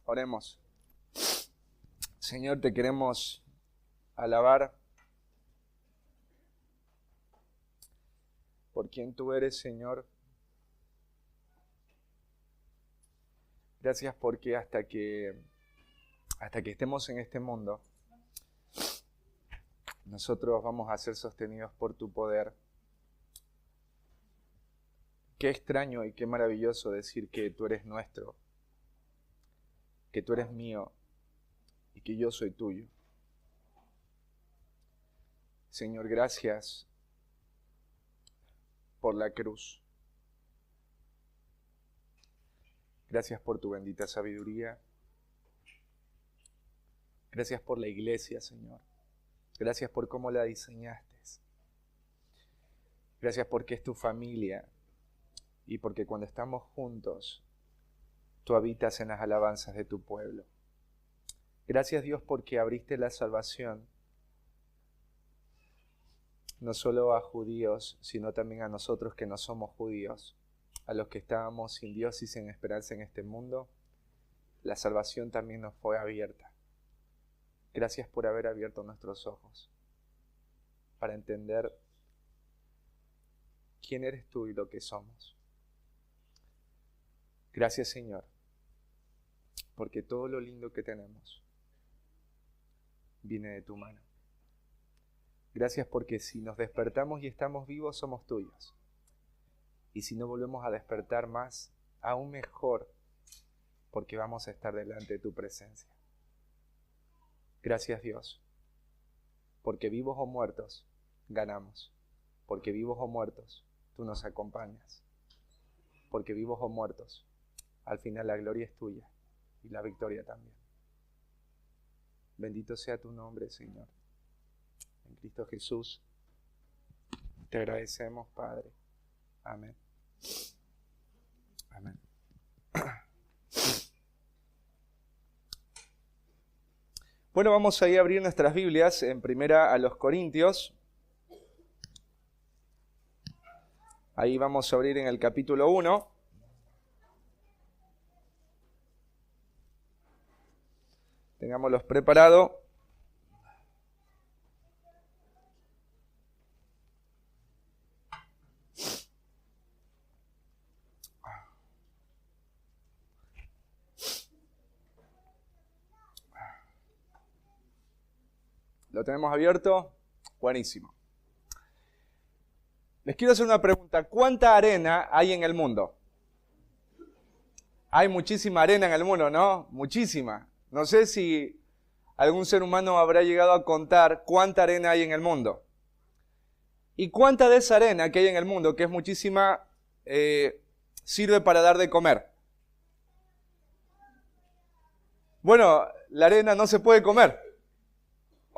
Oremos. Señor, te queremos alabar por quien tú eres, Señor. Gracias porque hasta que estemos en este mundo, nosotros vamos a ser sostenidos por tu poder. Qué extraño y qué maravilloso decir que tú eres nuestro, que tú eres mío y que yo soy tuyo. Señor, gracias por la cruz. Gracias por tu bendita sabiduría. Gracias por la iglesia, Señor. Gracias por cómo la diseñaste. Gracias porque es tu familia y porque cuando estamos juntos, tú habitas en las alabanzas de tu pueblo. Gracias, Dios, porque abriste la salvación no solo a judíos, sino también a nosotros que no somos judíos, a los que estábamos sin Dios y sin esperanza en este mundo. La salvación también nos fue abierta. Gracias por haber abierto nuestros ojos para entender quién eres tú y lo que somos. Gracias, Señor, porque todo lo lindo que tenemos viene de tu mano. Gracias porque si nos despertamos y estamos vivos, somos tuyos. Y si no volvemos a despertar más, aún mejor, porque vamos a estar delante de tu presencia. Gracias, Dios, porque vivos o muertos, ganamos. Porque vivos o muertos, tú nos acompañas. Porque vivos o muertos, al final la gloria es tuya y la victoria también. Bendito sea tu nombre, Señor. En Cristo Jesús, te agradecemos, Padre. Amén. Amén. Bueno, vamos a ir a abrir nuestras Biblias en primera a los Corintios. Ahí vamos a abrir en el capítulo 1. Tengámoslos preparados. ¿Lo tenemos abierto? Buenísimo. Les quiero hacer una pregunta. ¿Cuánta arena hay en el mundo? Hay muchísima arena en el mundo, ¿no? Muchísima. No sé si algún ser humano habrá llegado a contar cuánta arena hay en el mundo. ¿Y cuánta de esa arena que hay en el mundo, que es muchísima, sirve para dar de comer? Bueno, la arena no se puede comer.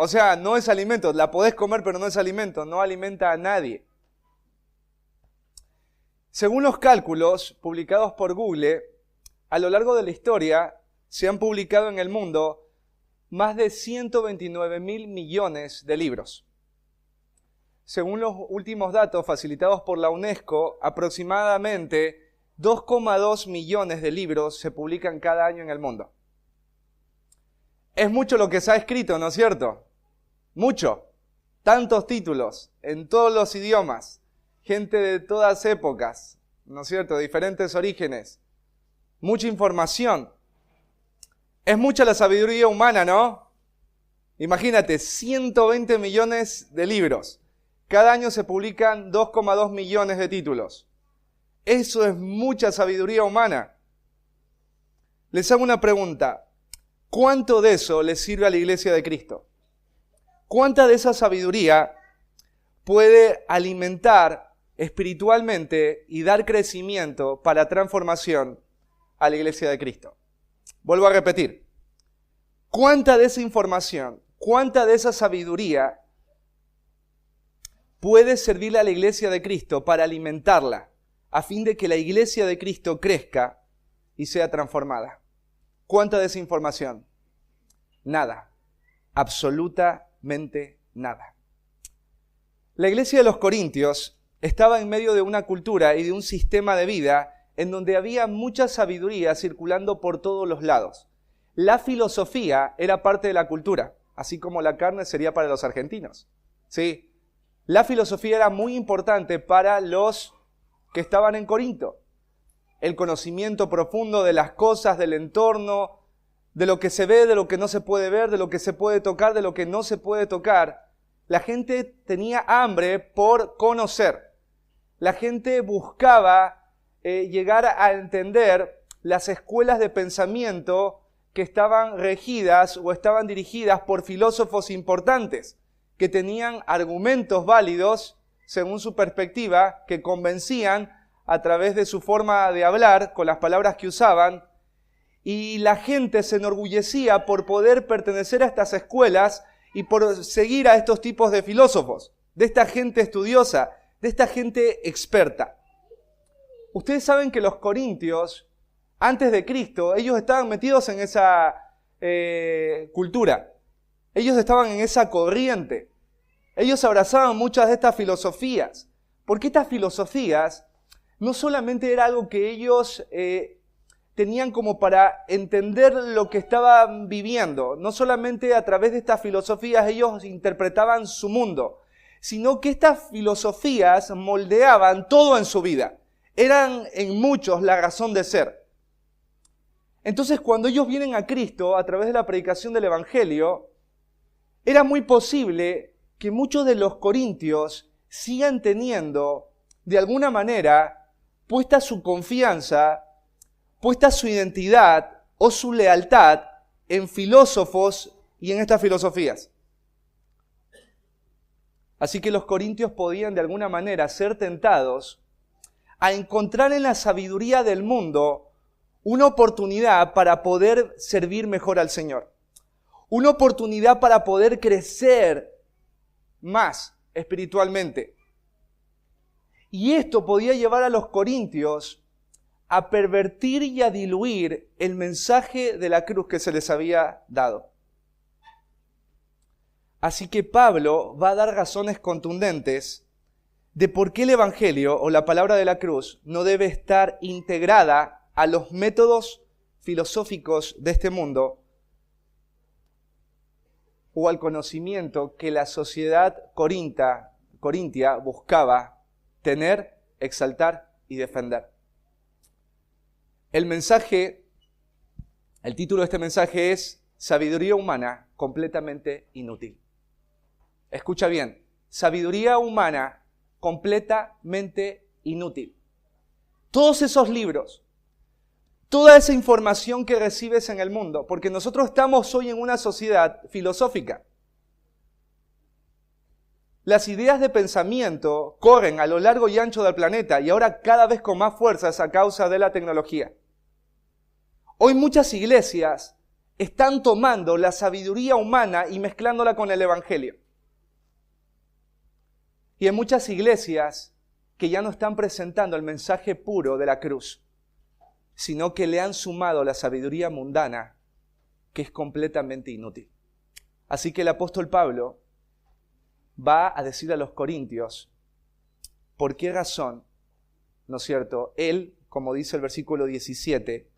O sea, no es alimento. La podés comer, pero no es alimento. No alimenta a nadie. Según los cálculos publicados por Google, a lo largo de la historia se han publicado en el mundo más de 129.000 millones de libros. Según los últimos datos facilitados por la UNESCO, aproximadamente 2,2 millones de libros se publican cada año en el mundo. Es mucho lo que se ha escrito, ¿no es cierto? Mucho. Tantos títulos en todos los idiomas. Gente de todas épocas, ¿no es cierto? De diferentes orígenes. Mucha información. Es mucha la sabiduría humana, ¿no? Imagínate, 120 millones de libros. Cada año se publican 2,2 millones de títulos. Eso es mucha sabiduría humana. Les hago una pregunta. ¿Cuánto de eso le sirve a la Iglesia de Cristo? ¿Cuánta de esa sabiduría puede alimentar espiritualmente y dar crecimiento para transformación a la Iglesia de Cristo? Vuelvo a repetir. ¿Cuánta de esa información, cuánta de esa sabiduría puede servirle a la Iglesia de Cristo para alimentarla, a fin de que la Iglesia de Cristo crezca y sea transformada? ¿Cuánta de esa información? Nada. Absolutamente nada. La iglesia de los Corintios estaba en medio de una cultura y de un sistema de vida en donde había mucha sabiduría circulando por todos los lados. la filosofía era parte de la cultura, así como la carne sería para los argentinos. ¿Sí? La filosofía era muy importante para los que estaban en Corinto. El conocimiento profundo de las cosas, del entorno, de lo que se ve, de lo que no se puede ver, de lo que se puede tocar, de lo que no se puede tocar. La gente tenía hambre por conocer. La gente buscaba llegar a entender las escuelas de pensamiento que estaban regidas o estaban dirigidas por filósofos importantes, que tenían argumentos válidos según su perspectiva, que convencían a través de su forma de hablar, con las palabras que usaban, y la gente se enorgullecía por poder pertenecer a estas escuelas y por seguir a estos tipos de filósofos, de esta gente estudiosa, de esta gente experta. Ustedes saben que los corintios, antes de Cristo, ellos estaban metidos en esa cultura. Ellos estaban en esa corriente. Ellos abrazaban muchas de estas filosofías. Porque estas filosofías no solamente era algo que ellos tenían como para entender lo que estaban viviendo. No solamente a través de estas filosofías ellos interpretaban su mundo, sino que estas filosofías moldeaban todo en su vida. Eran en muchos la razón de ser. Entonces, cuando ellos vienen a Cristo a través de la predicación del Evangelio, era muy posible que muchos de los corintios sigan teniendo, de alguna manera, puesta su confianza, puesta su identidad o su lealtad en filósofos y en estas filosofías. Así que los corintios podían de alguna manera ser tentados a encontrar en la sabiduría del mundo una oportunidad para poder servir mejor al Señor. Una oportunidad para poder crecer más espiritualmente. Y esto podía llevar a los corintios a pervertir y a diluir el mensaje de la cruz que se les había dado. Así que Pablo va a dar razones contundentes de por qué el Evangelio o la palabra de la cruz no debe estar integrada a los métodos filosóficos de este mundo o al conocimiento que la sociedad corintia buscaba tener, exaltar y defender. El título de este mensaje es Sabiduría humana completamente inútil. Escucha bien, sabiduría humana completamente inútil. Todos esos libros, toda esa información que recibes en el mundo, porque nosotros estamos hoy en una sociedad filosófica. Las ideas de pensamiento corren a lo largo y ancho del planeta y ahora cada vez con más fuerzas a causa de la tecnología. Hoy muchas iglesias están tomando la sabiduría humana y mezclándola con el Evangelio. Y en muchas iglesias que ya no están presentando el mensaje puro de la cruz, sino que le han sumado la sabiduría mundana, que es completamente inútil. Así que el apóstol Pablo va a decir a los corintios por qué razón, ¿no es cierto? Él, como dice el versículo 17,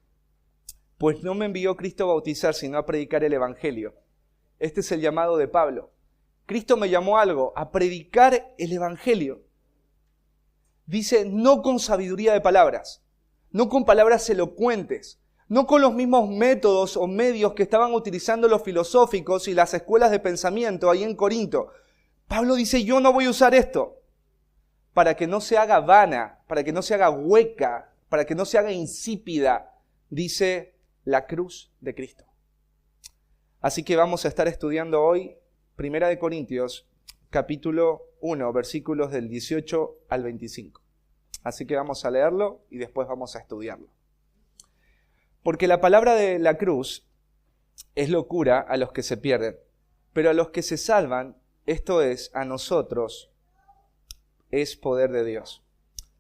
pues no me envió Cristo a bautizar, sino a predicar el Evangelio. Este es el llamado de Pablo. Cristo me llamó a algo, a predicar el Evangelio. Dice, no con sabiduría de palabras, no con palabras elocuentes, no con los mismos métodos o medios que estaban utilizando los filosóficos y las escuelas de pensamiento ahí en Corinto. Pablo dice, yo no voy a usar esto para que no se haga vana, para que no se haga hueca, para que no se haga insípida, dice la cruz de Cristo. Así que vamos a estar estudiando hoy 1 Corintios, capítulo 1, versículos del 18 al 25. Así que vamos a leerlo y después vamos a estudiarlo. Porque la palabra de la cruz es locura a los que se pierden, pero a los que se salvan, esto es, a nosotros, es poder de Dios.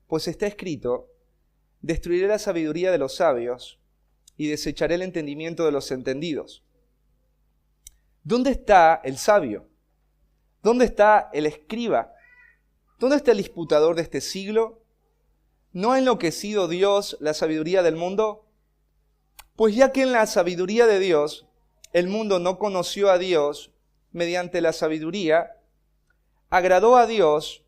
Pues está escrito, destruiré la sabiduría de los sabios y desecharé el entendimiento de los entendidos. ¿Dónde está el sabio? ¿Dónde está el escriba? ¿Dónde está el disputador de este siglo? ¿No ha enloquecido Dios la sabiduría del mundo? Pues ya que en la sabiduría de Dios, el mundo no conoció a Dios mediante la sabiduría, agradó a Dios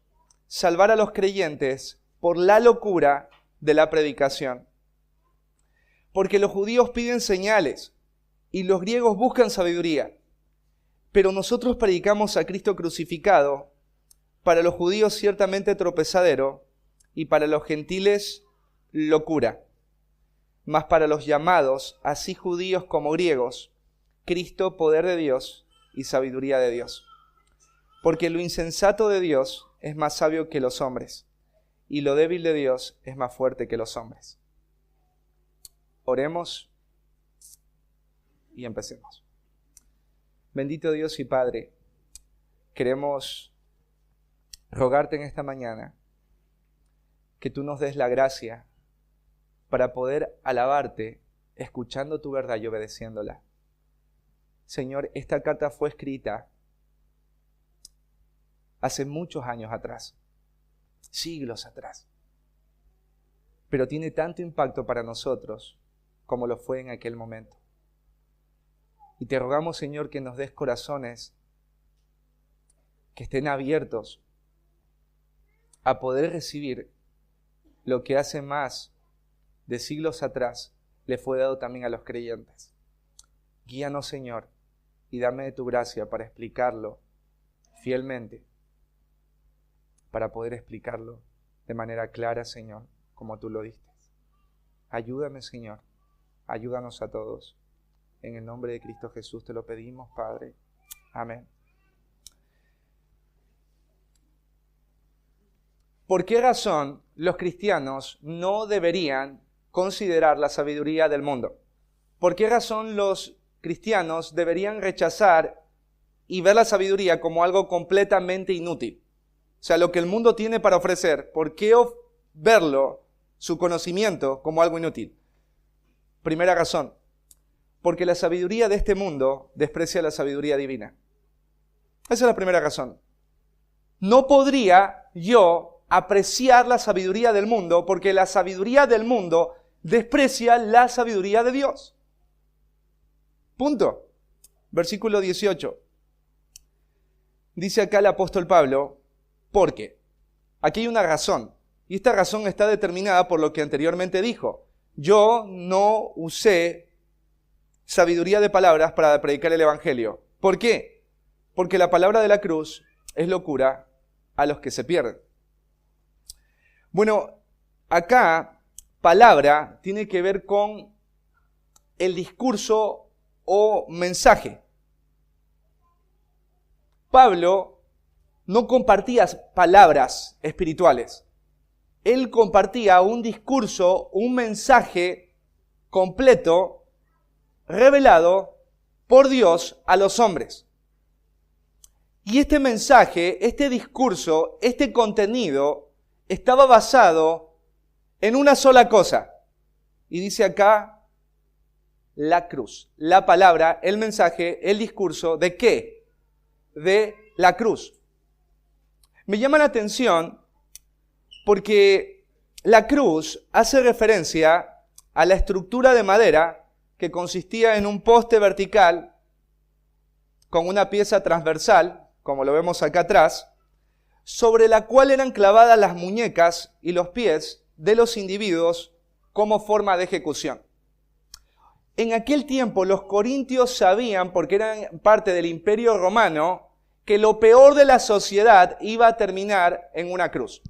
salvar a los creyentes por la locura de la predicación. Porque los judíos piden señales y los griegos buscan sabiduría. Pero nosotros predicamos a Cristo crucificado, para los judíos ciertamente tropezadero y para los gentiles locura. Mas para los llamados, así judíos como griegos, Cristo poder de Dios y sabiduría de Dios. Porque lo insensato de Dios es más sabio que los hombres, y lo débil de Dios es más fuerte que los hombres. Oremos y empecemos. Bendito Dios y Padre, queremos rogarte en esta mañana que tú nos des la gracia para poder alabarte escuchando tu verdad y obedeciéndola. Señor, esta carta fue escrita hace muchos años atrás, siglos atrás, pero tiene tanto impacto para nosotros como lo fue en aquel momento. Y te rogamos, Señor, que nos des corazones que estén abiertos a poder recibir lo que hace más de siglos atrás le fue dado también a los creyentes. Guíanos, Señor, y dame de tu gracia para explicarlo fielmente, para poder explicarlo de manera clara, Señor, como tú lo diste. Ayúdame, Señor, ayúdanos a todos. En el nombre de Cristo Jesús te lo pedimos, Padre. Amén. ¿Por qué razón los cristianos no deberían considerar la sabiduría del mundo? ¿Por qué razón los cristianos deberían rechazar y ver la sabiduría como algo completamente inútil? O sea, lo que el mundo tiene para ofrecer, ¿por qué verlo, su conocimiento, como algo inútil? Primera razón, porque la sabiduría de este mundo desprecia la sabiduría divina. Esa es la primera razón. No podría yo apreciar la sabiduría del mundo porque la sabiduría del mundo desprecia la sabiduría de Dios. Punto. Versículo 18. Dice acá el apóstol Pablo, porque aquí hay una razón, y esta razón está determinada por lo que anteriormente dijo. Yo no usé sabiduría de palabras para predicar el evangelio. ¿Por qué? Porque la palabra de la cruz es locura a los que se pierden. Bueno, acá palabra tiene que ver con el discurso o mensaje. Pablo no compartía palabras espirituales. Él compartía un discurso, un mensaje completo revelado por Dios a los hombres. Y este mensaje, este discurso, este contenido estaba basado en una sola cosa. Y dice acá, la cruz. La palabra, el mensaje, el discurso, ¿de qué? De la cruz. Me llama la atención porque la cruz hace referencia a la estructura de madera que consistía en un poste vertical con una pieza transversal, como lo vemos acá atrás, sobre la cual eran clavadas las muñecas y los pies de los individuos como forma de ejecución. En aquel tiempo los corintios sabían, porque eran parte del Imperio Romano, que lo peor de la sociedad iba a terminar en una cruz.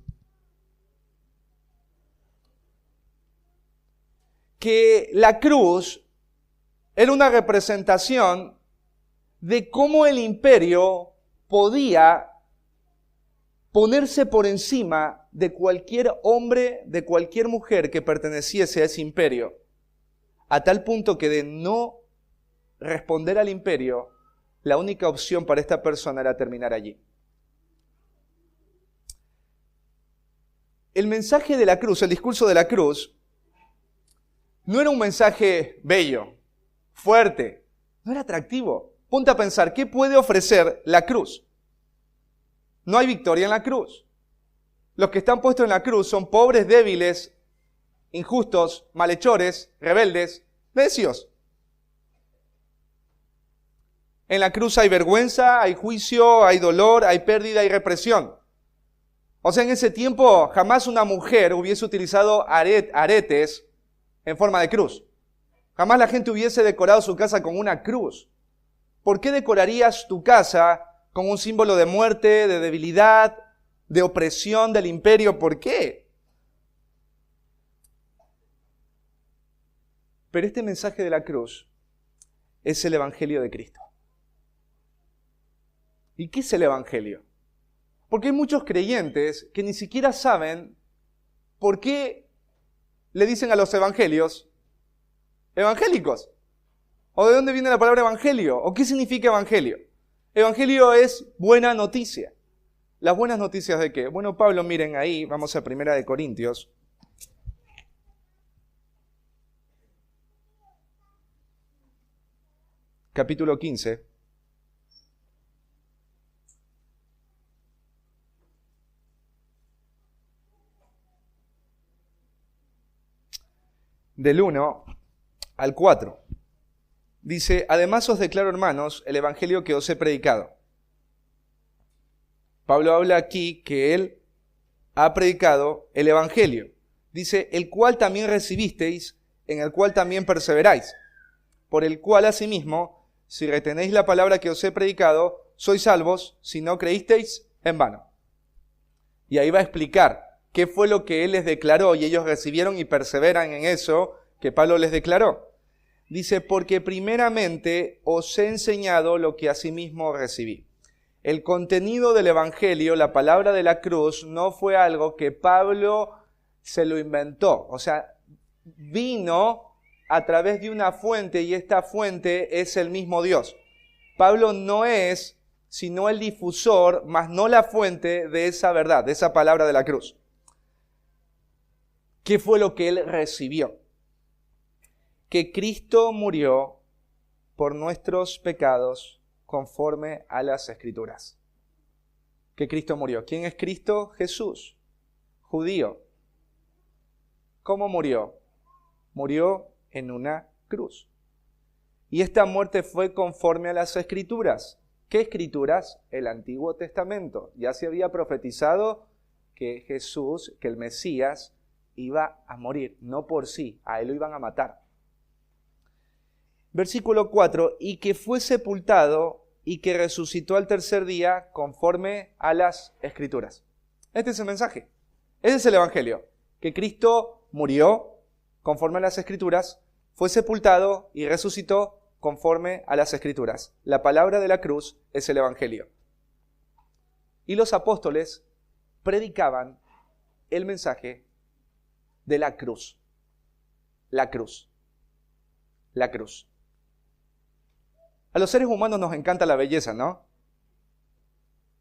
Que la cruz era una representación de cómo el imperio podía ponerse por encima de cualquier hombre, de cualquier mujer que perteneciese a ese imperio, a tal punto que de no responder al imperio, la única opción para esta persona era terminar allí. El mensaje de la cruz, el discurso de la cruz, no era un mensaje bello, fuerte, no era atractivo. Ponte a pensar, ¿qué puede ofrecer la cruz? No hay victoria en la cruz. Los que están puestos en la cruz son pobres, débiles, injustos, malhechores, rebeldes, Necios. En la cruz hay vergüenza, hay juicio, hay dolor, hay pérdida, hay represión. O sea, en ese tiempo jamás una mujer hubiese utilizado aretes en forma de cruz. Jamás la gente hubiese decorado su casa con una cruz. ¿Por qué decorarías tu casa con un símbolo de muerte, de debilidad, de opresión del imperio? ¿Por qué? Pero este mensaje de la cruz es el Evangelio de Cristo. ¿Y qué es el Evangelio? Porque hay muchos creyentes que ni siquiera saben por qué le dicen a los evangelios evangélicos. ¿O de dónde viene la palabra evangelio? ¿O qué significa evangelio? Evangelio es buena noticia. ¿Las buenas noticias de qué? Bueno, Pablo, miren ahí, vamos a 1 de Corintios. Capítulo 15. Del 1 al 4. Dice, además os declaro, hermanos, el evangelio que os he predicado. Pablo habla aquí que él ha predicado el evangelio. Dice, el cual también recibisteis, en el cual también perseveráis. Por el cual asimismo, si retenéis la palabra que os he predicado, sois salvos, si no creísteis en vano. Y ahí va a explicar qué fue lo que él les declaró y ellos recibieron y perseveran en eso que Pablo les declaró. Dice, porque primeramente os he enseñado lo que asimismo recibí. El contenido del evangelio, la palabra de la cruz, no fue algo que Pablo se lo inventó. O sea, vino a través de una fuente y esta fuente es el mismo Dios. Pablo no es sino el difusor, más no la fuente de esa verdad, de esa palabra de la cruz. ¿Qué fue lo que él recibió? Que Cristo murió por nuestros pecados conforme a las Escrituras. Que Cristo murió. ¿Quién es Cristo? Jesús, judío. ¿Cómo murió? Murió en una cruz. Y esta muerte fue conforme a las Escrituras. ¿Qué Escrituras? El Antiguo Testamento. Ya se había profetizado que Jesús, que el Mesías, iba a morir, no por sí, a él lo iban a matar. Versículo 4, y que fue sepultado y que resucitó al tercer día conforme a las Escrituras. Este es el mensaje, ese es el Evangelio, que Cristo murió conforme a las Escrituras, fue sepultado y resucitó conforme a las Escrituras. La palabra de la cruz es el Evangelio. Y los apóstoles predicaban el mensaje de la cruz. La cruz. La cruz. A los seres humanos nos encanta la belleza, ¿no?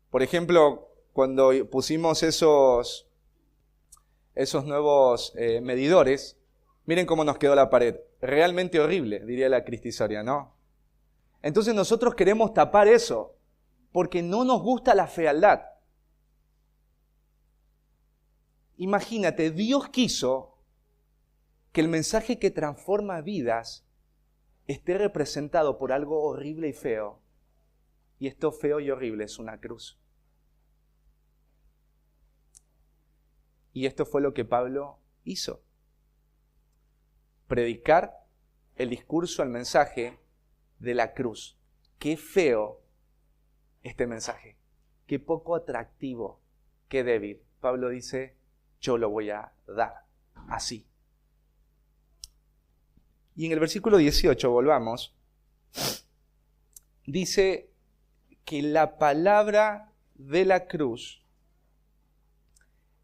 Por ejemplo, cuando pusimos esos nuevos medidores, miren cómo nos quedó la pared. Realmente horrible, diría la Cristisoria, ¿no? Entonces nosotros queremos tapar eso, porque no nos gusta la fealdad. Imagínate, Dios quiso que el mensaje que transforma vidas esté representado por algo horrible y feo. Y esto feo y horrible es una cruz. Y esto fue lo que Pablo hizo. Predicar el discurso, el mensaje de la cruz. Qué feo este mensaje. Qué poco atractivo, qué débil. Pablo dice, yo lo voy a dar así. Y en el versículo 18, volvamos, dice que la palabra de la cruz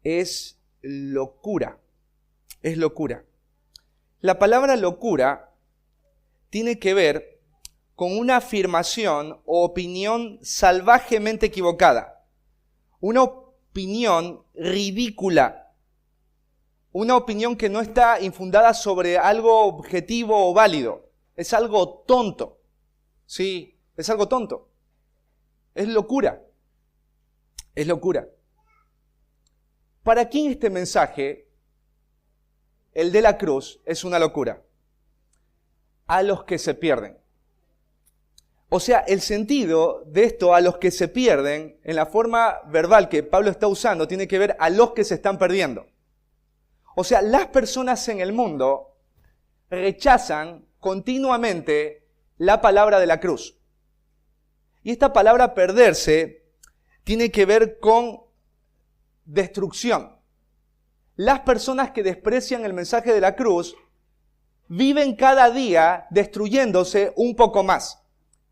es locura. Es locura. La palabra locura tiene que ver con una afirmación o opinión salvajemente equivocada. Una opinión ridícula. Una opinión que no está infundada sobre algo objetivo o válido. Es algo tonto. Sí, es algo tonto. Es locura. Es locura. ¿Para quién este mensaje, el de la cruz, es una locura? a los que se pierden. O sea, el sentido de esto, a los que se pierden, en la forma verbal que Pablo está usando, tiene que ver a los que se están perdiendo. O sea, las personas en el mundo rechazan continuamente la palabra de la cruz. Y esta palabra perderse tiene que ver con destrucción. Las personas que desprecian el mensaje de la cruz viven cada día destruyéndose un poco más.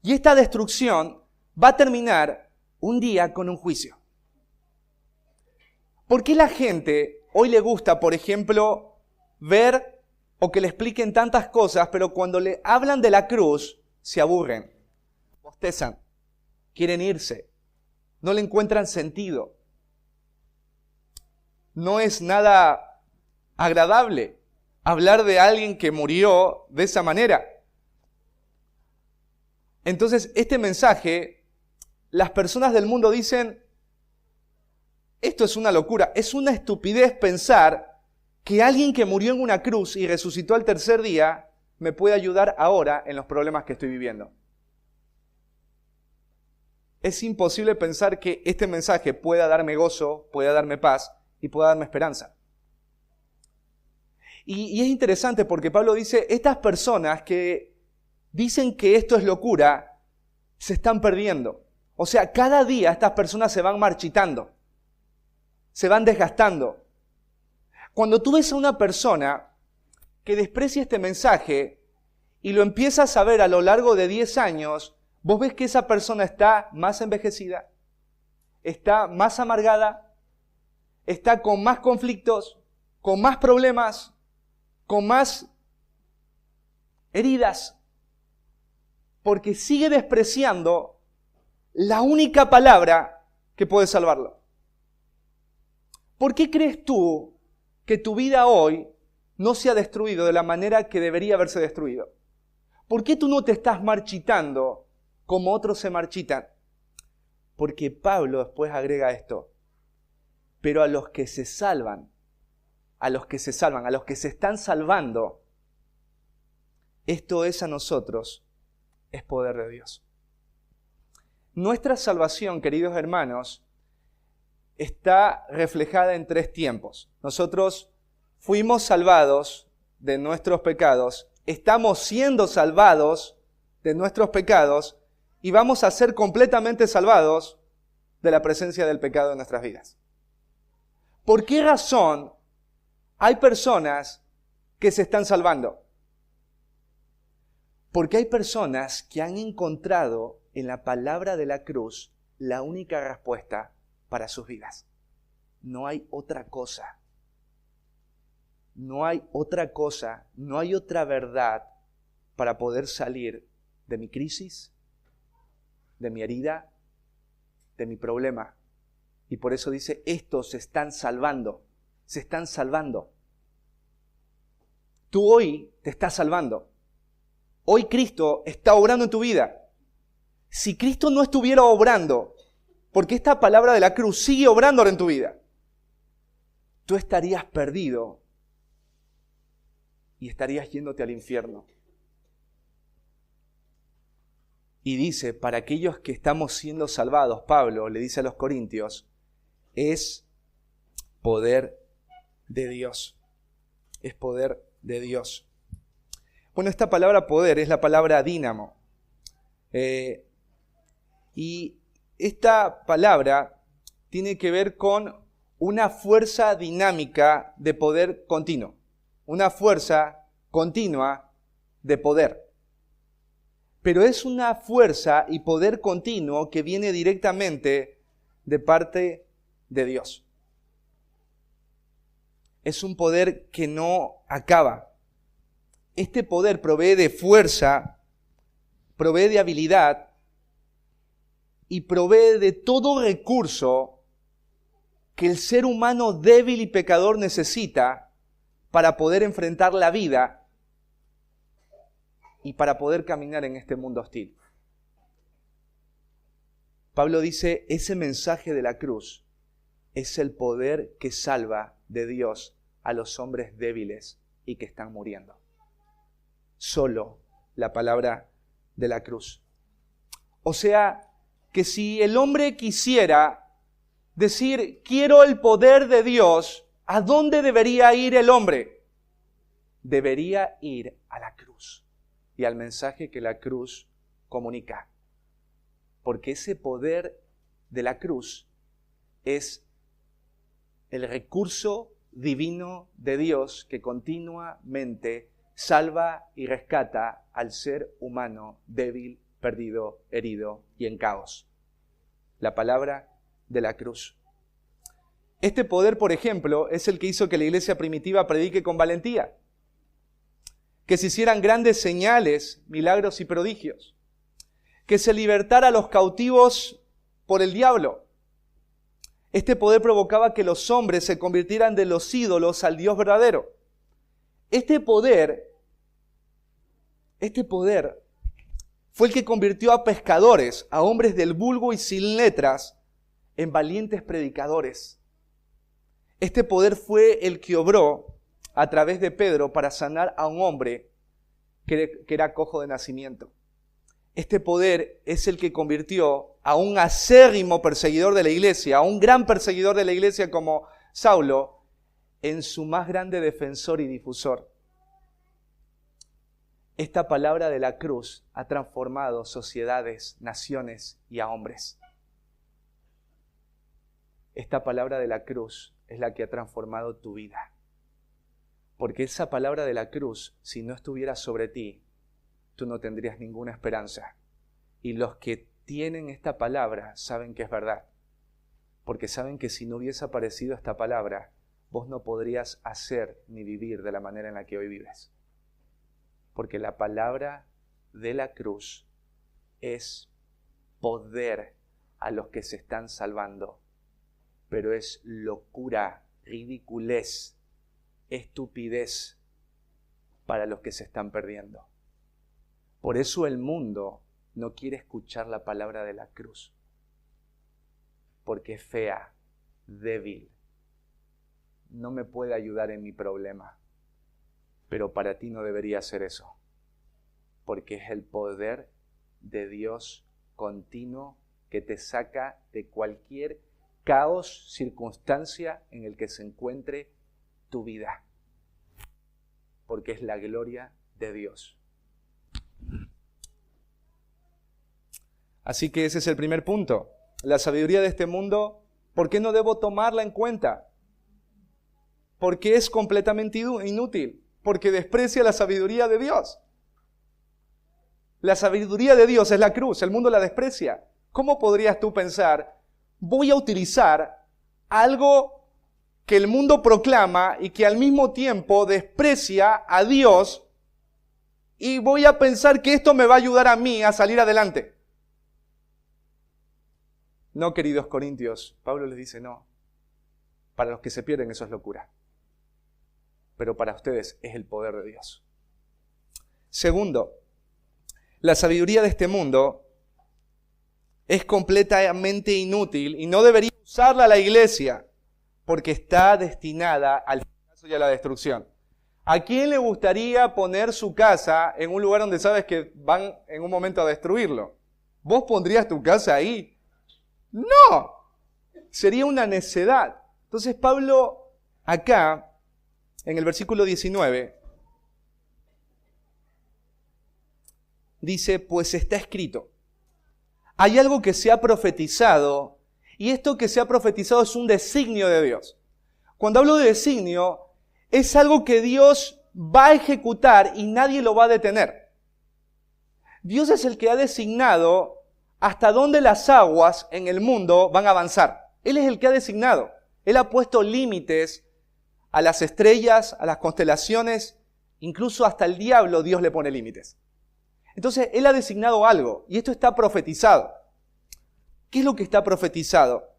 Y esta destrucción va a terminar un día con un juicio. ¿Por qué la gente hoy le gusta, por ejemplo, ver o que le expliquen tantas cosas, pero cuando le hablan de la cruz, se aburren, bostezan, quieren irse, no le encuentran sentido? No es nada agradable hablar de alguien que murió de esa manera. Entonces, este mensaje, las personas del mundo dicen, esto es una locura, es una estupidez pensar que alguien que murió en una cruz y resucitó al tercer día me puede ayudar ahora en los problemas que estoy viviendo. Es imposible pensar que este mensaje pueda darme gozo, pueda darme paz y pueda darme esperanza. Y es interesante porque Pablo dice, estas personas que dicen que esto es locura, se están perdiendo. O sea, cada día estas personas se van marchitando, se van desgastando. Cuando tú ves a una persona que desprecia este mensaje y lo empiezas a ver a lo largo de 10 años, vos ves que esa persona está más envejecida, está más amargada, está con más conflictos, con más problemas, con más heridas, porque sigue despreciando la única palabra que puede salvarlo. ¿Por qué crees tú que tu vida hoy no se ha destruido de la manera que debería haberse destruido? ¿Por qué tú no te estás marchitando como otros se marchitan? Porque Pablo después agrega esto, pero a los que se salvan, a los que se están salvando, esto es a nosotros, es poder de Dios. Nuestra salvación, queridos hermanos, está reflejada en 3 tiempos. Nosotros fuimos salvados de nuestros pecados, estamos siendo salvados de nuestros pecados y vamos a ser completamente salvados de la presencia del pecado en nuestras vidas. ¿Por qué razón hay personas que se están salvando? Porque hay personas que han encontrado en la palabra de la cruz la única respuesta para sus vidas. No hay otra cosa. No hay otra cosa, no hay otra verdad para poder salir de mi crisis, de mi herida, de mi problema. Y por eso dice, estos se están salvando, se están salvando. Tú hoy te estás salvando. Hoy Cristo está obrando en tu vida. Si Cristo no estuviera obrando, porque esta palabra de la cruz sigue obrando ahora en tu vida, tú estarías perdido y estarías yéndote al infierno. Y dice, para aquellos que estamos siendo salvados, Pablo le dice a los corintios, es poder de Dios. Es poder de Dios. Bueno, esta palabra poder es la palabra dínamo. Y esta palabra tiene que ver con una fuerza dinámica de poder continuo. Una fuerza continua de poder. Pero es una fuerza y poder continuo que viene directamente de parte de Dios. Es un poder que no acaba. Este poder provee de fuerza, provee de habilidad y provee de todo recurso que el ser humano débil y pecador necesita para poder enfrentar la vida y para poder caminar en este mundo hostil. Pablo dice, ese mensaje de la cruz es el poder que salva de Dios a los hombres débiles y que están muriendo. Solo la palabra de la cruz. O sea, que si el hombre quisiera decir, quiero el poder de Dios, ¿a dónde debería ir el hombre? Debería ir a la cruz y al mensaje que la cruz comunica. Porque ese poder de la cruz es el recurso divino de Dios que continuamente salva y rescata al ser humano débil, perdido, herido y en caos. La palabra de la cruz. Este poder, por ejemplo, es el que hizo que la iglesia primitiva predique con valentía, que se hicieran grandes señales, milagros y prodigios, que se libertara a los cautivos por el diablo. Este poder provocaba que los hombres se convirtieran de los ídolos al Dios verdadero. Este poder fue el que convirtió a pescadores, a hombres del vulgo y sin letras, en valientes predicadores. Este poder fue el que obró a través de Pedro para sanar a un hombre que era cojo de nacimiento. Este poder es el que convirtió a un acérrimo perseguidor de la iglesia, a un gran perseguidor de la iglesia como Saulo, en su más grande defensor y difusor. Esta palabra de la cruz ha transformado sociedades, naciones y a hombres. Esta palabra de la cruz es la que ha transformado tu vida. Porque esa palabra de la cruz, si no estuviera sobre ti, tú no tendrías ninguna esperanza. Y los que tienen esta palabra saben que es verdad. Porque saben que si no hubiese aparecido esta palabra, vos no podrías hacer ni vivir de la manera en la que hoy vives. Porque la palabra de la cruz es poder a los que se están salvando. Pero es locura, ridiculez, estupidez para los que se están perdiendo. Por eso el mundo no quiere escuchar la palabra de la cruz. Porque es fea, débil, no me puede ayudar en mi problema. Pero para ti no debería ser eso. Porque es el poder de Dios continuo que te saca de cualquier caos, circunstancia en el que se encuentre tu vida. Porque es la gloria de Dios. Así que ese es el primer punto. La sabiduría de este mundo, ¿por qué no debo tomarla en cuenta? Porque es completamente inútil. Porque desprecia la sabiduría de Dios. La sabiduría de Dios es la cruz, el mundo la desprecia. ¿Cómo podrías tú pensar, voy a utilizar algo que el mundo proclama y que al mismo tiempo desprecia a Dios y voy a pensar que esto me va a ayudar a mí a salir adelante? No, queridos corintios, Pablo les dice no. Para los que se pierden eso es locura. Pero para ustedes es el poder de Dios. Segundo, la sabiduría de este mundo es completamente inútil y no debería usarla la iglesia porque está destinada al fracaso y a la destrucción. ¿A quién le gustaría poner su casa en un lugar donde sabes que van en un momento a destruirlo? ¿Vos pondrías tu casa ahí? No, sería una necedad. Entonces Pablo acá, en el versículo 19, dice, pues está escrito. Hay algo que se ha profetizado, y esto que se ha profetizado es un designio de Dios. Cuando hablo de designio, es algo que Dios va a ejecutar y nadie lo va a detener. Dios es el que ha designado hasta dónde las aguas en el mundo van a avanzar. Él es el que ha designado. Él ha puesto límites a las estrellas, a las constelaciones, incluso hasta el diablo Dios le pone límites. Entonces, Él ha designado algo, y esto está profetizado. ¿Qué es lo que está profetizado?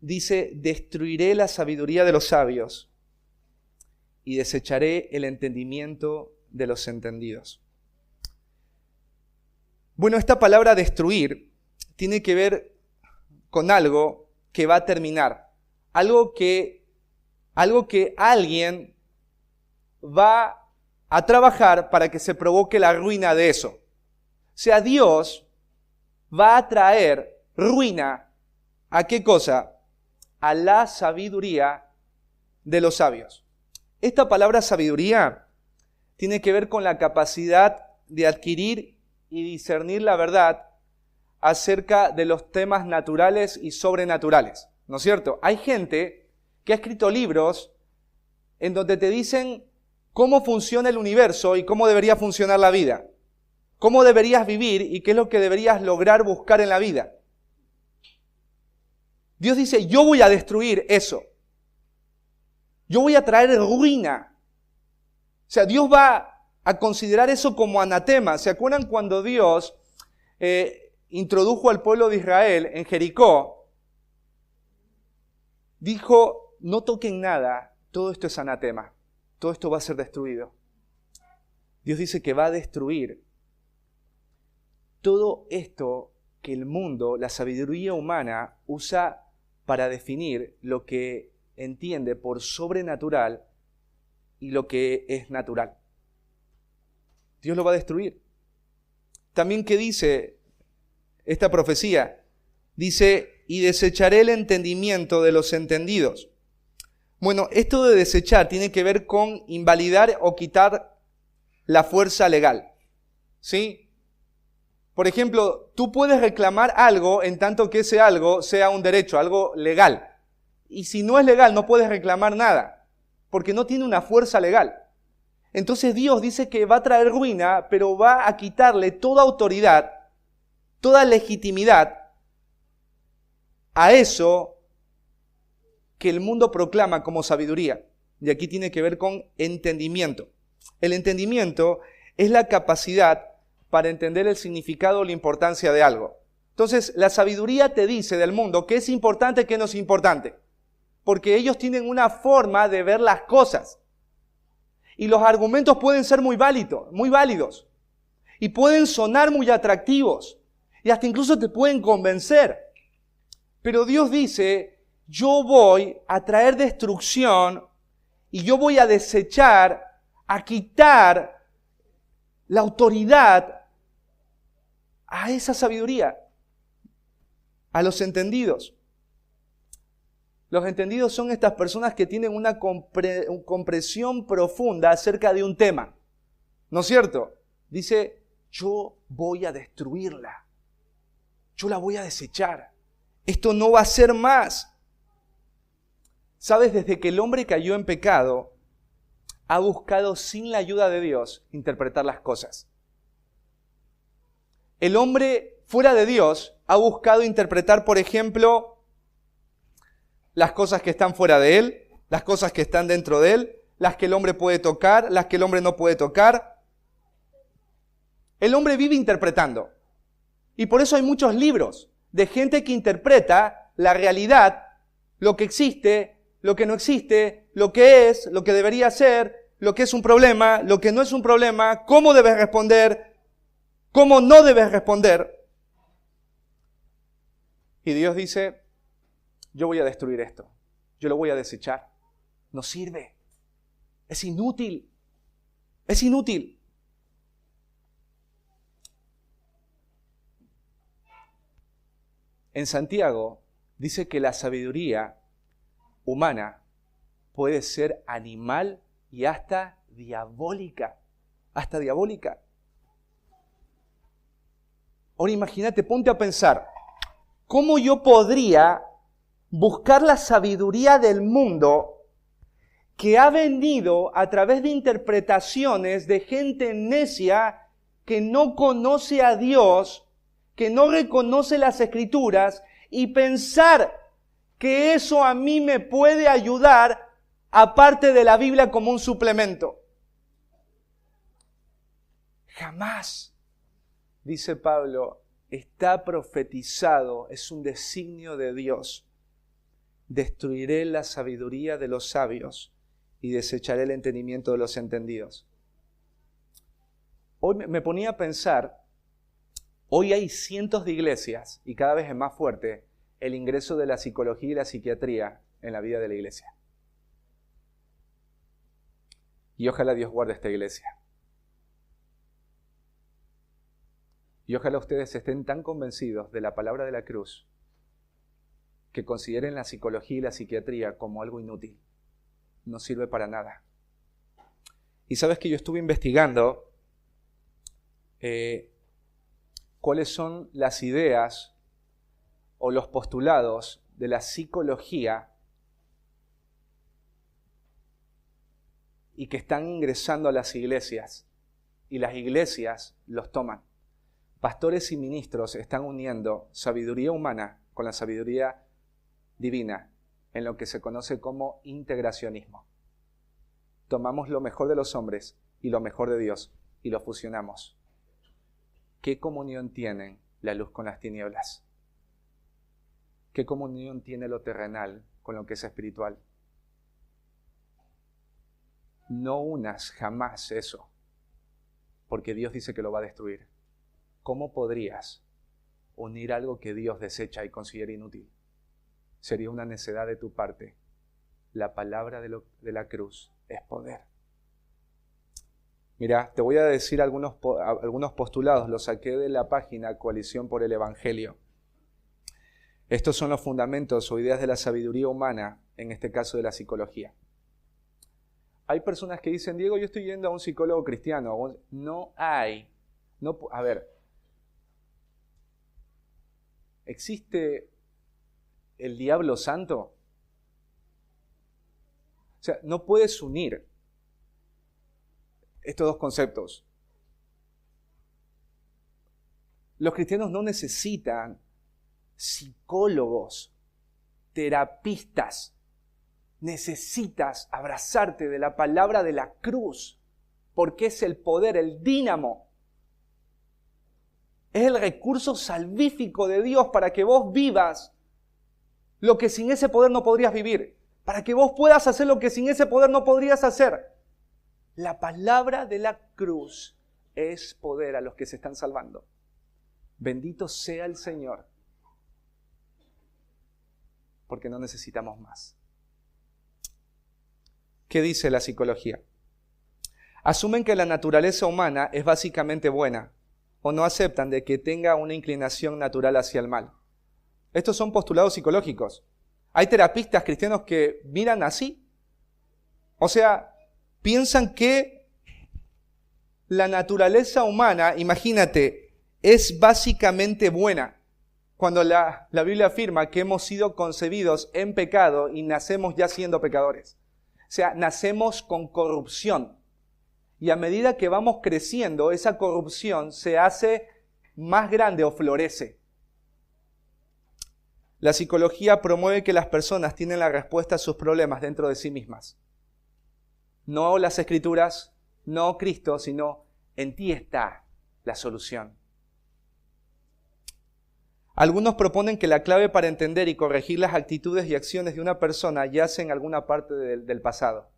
Dice, destruiré la sabiduría de los sabios y desecharé el entendimiento de los entendidos. Bueno, esta palabra destruir tiene que ver con algo que va a terminar. Algo que alguien va a trabajar para que se provoque la ruina de eso. O sea, Dios va a traer ruina ¿a qué cosa? A la sabiduría de los sabios. Esta palabra sabiduría tiene que ver con la capacidad de adquirir y discernir la verdad acerca de los temas naturales y sobrenaturales, ¿no es cierto? Hay gente que ha escrito libros en donde te dicen cómo funciona el universo y cómo debería funcionar la vida, cómo deberías vivir y qué es lo que deberías lograr buscar en la vida. Dios dice, yo voy a destruir eso. Yo voy a traer ruina. O sea, Dios va a considerar eso como anatema. ¿Se acuerdan cuando Dios introdujo al pueblo de Israel en Jericó? Dijo, no toquen nada, todo esto es anatema, todo esto va a ser destruido. Dios dice que va a destruir todo esto que el mundo, la sabiduría humana, usa para definir lo que entiende por sobrenatural y lo que es natural. Dios lo va a destruir. También, ¿qué dice esta profecía? Dice, y desecharé el entendimiento de los entendidos. Bueno, esto de desechar tiene que ver con invalidar o quitar la fuerza legal. ¿Sí? Por ejemplo, tú puedes reclamar algo en tanto que ese algo sea un derecho, algo legal. Y si no es legal, no puedes reclamar nada, porque no tiene una fuerza legal. Entonces Dios dice que va a traer ruina, pero va a quitarle toda autoridad, toda legitimidad a eso que el mundo proclama como sabiduría. Y aquí tiene que ver con entendimiento. El entendimiento es la capacidad para entender el significado o la importancia de algo. Entonces, la sabiduría te dice del mundo qué es importante y qué no es importante. Porque ellos tienen una forma de ver las cosas. Y los argumentos pueden ser muy válidos. Y pueden sonar muy atractivos. Y hasta incluso te pueden convencer. Pero Dios dice, yo voy a traer destrucción y yo voy a desechar, a quitar la autoridad a esa sabiduría, a los entendidos. Los entendidos son estas personas que tienen una comprensión profunda acerca de un tema. ¿No es cierto? Dice, yo voy a destruirla. Yo la voy a desechar. Esto no va a ser más. ¿Sabes? Desde que el hombre cayó en pecado, ha buscado sin la ayuda de Dios interpretar las cosas. El hombre fuera de Dios ha buscado interpretar, por ejemplo, las cosas que están fuera de él, las cosas que están dentro de él, las que el hombre puede tocar, las que el hombre no puede tocar. El hombre vive interpretando. Y por eso hay muchos libros de gente que interpreta la realidad, lo que existe, lo que no existe, lo que es, lo que debería ser, lo que es un problema, lo que no es un problema, cómo debes responder, cómo no debes responder. Y Dios dice, yo voy a destruir esto, yo lo voy a desechar. No sirve, es inútil, es inútil. En Santiago dice que la sabiduría humana puede ser animal y hasta diabólica. Hasta diabólica. Ahora imagínate, ponte a pensar, ¿cómo yo podría buscar la sabiduría del mundo que ha venido a través de interpretaciones de gente necia que no conoce a Dios, que no reconoce las Escrituras, y pensar que eso a mí me puede ayudar aparte de la Biblia como un suplemento? Jamás, dice Pablo, está profetizado, es un designio de Dios. Destruiré la sabiduría de los sabios y desecharé el entendimiento de los entendidos. Hoy me ponía a pensar, hoy hay cientos de iglesias, y cada vez es más fuerte, el ingreso de la psicología y la psiquiatría en la vida de la iglesia. Y ojalá Dios guarde esta iglesia. Y ojalá ustedes estén tan convencidos de la palabra de la cruz que consideren la psicología y la psiquiatría como algo inútil. No sirve para nada. Y sabes que yo estuve investigando cuáles son las ideas o los postulados de la psicología y que están ingresando a las iglesias. Y las iglesias los toman. Pastores y ministros están uniendo sabiduría humana con la sabiduría divina en lo que se conoce como integracionismo. Tomamos lo mejor de los hombres y lo mejor de Dios y lo fusionamos. ¿Qué comunión tienen la luz con las tinieblas? ¿Qué comunión tiene lo terrenal con lo que es espiritual? No unas jamás eso, porque Dios dice que lo va a destruir. ¿Cómo podrías unir algo que Dios desecha y considera inútil? Sería una necedad de tu parte. La palabra de la cruz es poder. Mira, te voy a decir algunos postulados, los saqué de la página Coalición por el Evangelio. Estos son los fundamentos o ideas de la sabiduría humana, en este caso de la psicología. Hay personas que dicen, Diego, yo estoy yendo a un psicólogo cristiano. No hay. A ver, ¿existe el diablo santo? O sea, no puedes unir estos dos conceptos. Los cristianos no necesitan psicólogos, terapistas. Necesitas abrazarte de la palabra de la cruz, porque es el poder, el dínamo. Es el recurso salvífico de Dios para que vos vivas lo que sin ese poder no podrías vivir. Para que vos puedas hacer lo que sin ese poder no podrías hacer. La palabra de la cruz es poder a los que se están salvando. Bendito sea el Señor. Porque no necesitamos más. ¿Qué dice la psicología? Asumen que la naturaleza humana es básicamente buena o no aceptan de que tenga una inclinación natural hacia el mal. Estos son postulados psicológicos. Hay terapistas cristianos que miran así. O sea, piensan que la naturaleza humana, imagínate, es básicamente buena. Cuando la Biblia afirma que hemos sido concebidos en pecado y nacemos ya siendo pecadores. O sea, nacemos con corrupción. Y a medida que vamos creciendo, esa corrupción se hace más grande o florece. La psicología promueve que las personas tienen la respuesta a sus problemas dentro de sí mismas. No las Escrituras, no Cristo, sino en ti está la solución. Algunos proponen que la clave para entender y corregir las actitudes y acciones de una persona yace en alguna parte del pasado.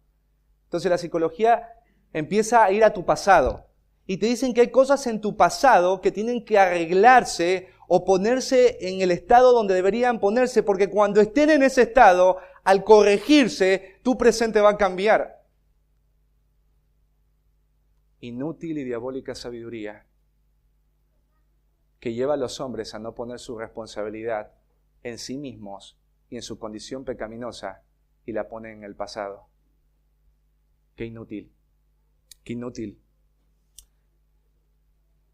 Entonces la psicología empieza a ir a tu pasado y te dicen que hay cosas en tu pasado que tienen que arreglarse o ponerse en el estado donde deberían ponerse, porque cuando estén en ese estado, al corregirse, tu presente va a cambiar. Inútil y diabólica sabiduría que lleva a los hombres a no poner su responsabilidad en sí mismos y en su condición pecaminosa y la ponen en el pasado. Qué inútil, qué inútil.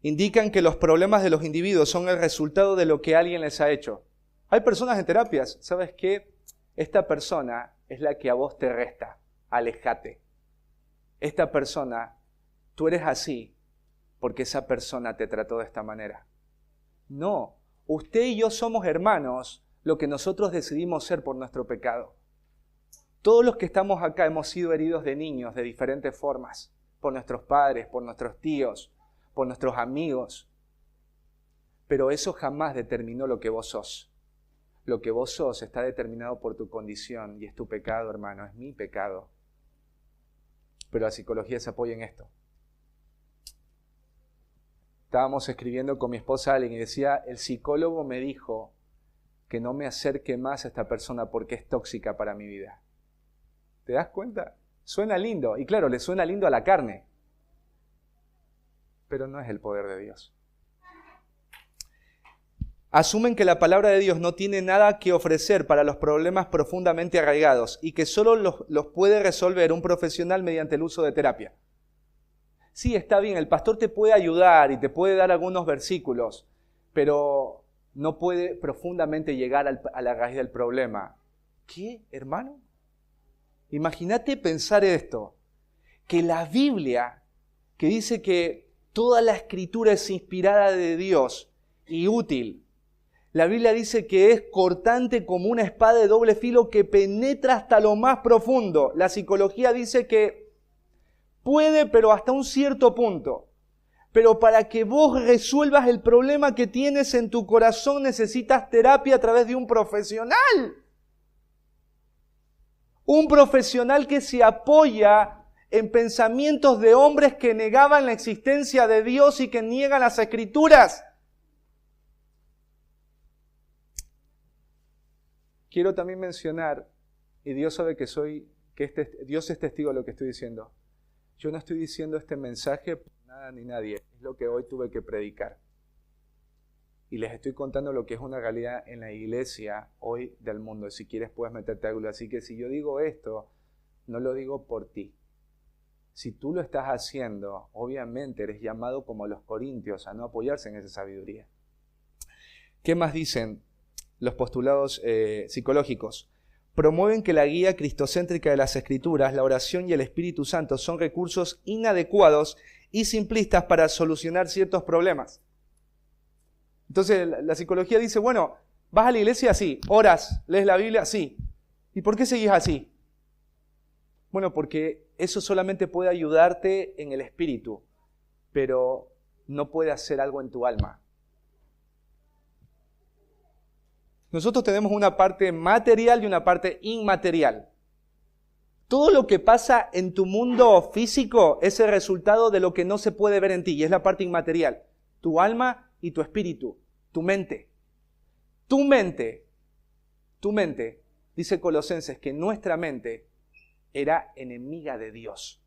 Indican que los problemas de los individuos son el resultado de lo que alguien les ha hecho. Hay personas en terapias, ¿sabes qué? Esta persona es la que a vos te resta, aléjate. Esta persona, tú eres así porque esa persona te trató de esta manera. No, usted y yo somos hermanos, lo que nosotros decidimos ser por nuestro pecado. Todos los que estamos acá hemos sido heridos de niños de diferentes formas, por nuestros padres, por nuestros tíos, por nuestros amigos. Pero eso jamás determinó lo que vos sos. Lo que vos sos está determinado por tu condición y es tu pecado, hermano, es mi pecado. Pero la psicología se apoya en esto. Estábamos escribiendo con mi esposa alguien y decía, el psicólogo me dijo que no me acerque más a esta persona porque es tóxica para mi vida. ¿Te das cuenta? Suena lindo, y claro, le suena lindo a la carne, pero no es el poder de Dios. asumen que la palabra de Dios no tiene nada que ofrecer para los problemas profundamente arraigados y que solo los puede resolver un profesional mediante el uso de terapia. Sí, está bien, el pastor te puede ayudar y te puede dar algunos versículos, pero no puede profundamente llegar a la raíz del problema. ¿Qué, hermano? Imagínate pensar esto, que la Biblia, que dice que toda la escritura es inspirada de Dios y útil, la Biblia dice que es cortante como una espada de doble filo que penetra hasta lo más profundo. La psicología dice que puede, pero hasta un cierto punto. Pero para que vos resuelvas el problema que tienes en tu corazón necesitas terapia a través de un profesional. Un profesional que se apoya en pensamientos de hombres que negaban la existencia de Dios y que niegan las Escrituras. Quiero también mencionar, y Dios sabe que Dios es testigo de lo que estoy diciendo. Yo no estoy diciendo este mensaje por nada ni nadie, es lo que hoy tuve que predicar. Y les estoy contando lo que es una realidad en la iglesia hoy del mundo. Si quieres puedes meterte a Google. Así que si yo digo esto, no lo digo por ti. Si tú lo estás haciendo, obviamente eres llamado como los corintios a no apoyarse en esa sabiduría. ¿Qué más dicen los postulados psicológicos? Promueven que la guía cristocéntrica de las Escrituras, la oración y el Espíritu Santo son recursos inadecuados y simplistas para solucionar ciertos problemas. Entonces la psicología dice, bueno, vas a la iglesia, sí, oras, lees la Biblia, sí. ¿Y por qué seguís así? Bueno, porque eso solamente puede ayudarte en el espíritu, pero no puede hacer algo en tu alma. Nosotros tenemos una parte material y una parte inmaterial. Todo lo que pasa en tu mundo físico es el resultado de lo que no se puede ver en ti, y es la parte inmaterial. Tu alma y tu espíritu, tu mente. Tu mente, dice Colosenses, que nuestra mente era enemiga de Dios.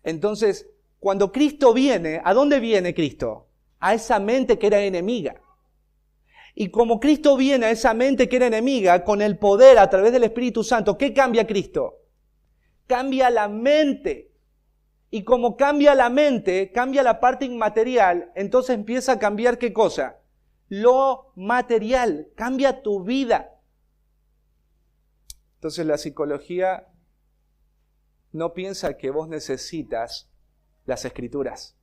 Entonces, cuando Cristo viene, ¿a dónde viene Cristo? A esa mente que era enemiga. Y como Cristo viene a esa mente que era enemiga, con el poder a través del Espíritu Santo, ¿qué cambia Cristo? Cambia la mente. Y como cambia la mente, cambia la parte inmaterial, entonces empieza a cambiar ¿qué cosa? Lo material, cambia tu vida. Entonces la psicología no piensa que vos necesitas las Escrituras,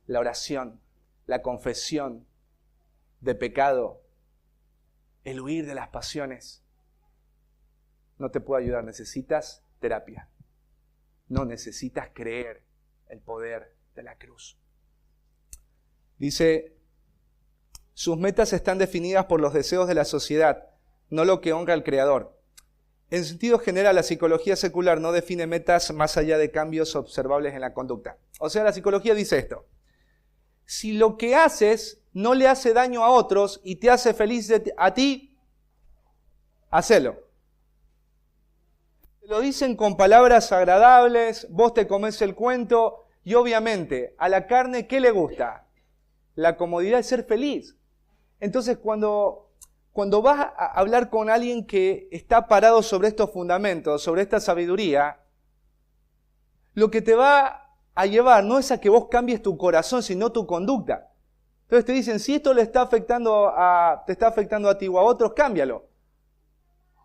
la oración, la confesión de pecado, el huir de las pasiones. No te puede ayudar, necesitas terapia. No necesitas creer el poder de la cruz. Dice, sus metas están definidas por los deseos de la sociedad, no lo que honra al Creador. En sentido general, la psicología secular no define metas más allá de cambios observables en la conducta. O sea, la psicología dice esto. Si lo que haces no le hace daño a otros y te hace feliz a ti, hacelo. Te lo dicen con palabras agradables, vos te comes el cuento y obviamente a la carne, ¿qué le gusta? La comodidad de ser feliz. Entonces cuando vas a hablar con alguien que está parado sobre estos fundamentos, sobre esta sabiduría, lo que te va a llevar no es a que vos cambies tu corazón, sino tu conducta. Entonces te dicen, si esto te está afectando a ti o a otros, cámbialo.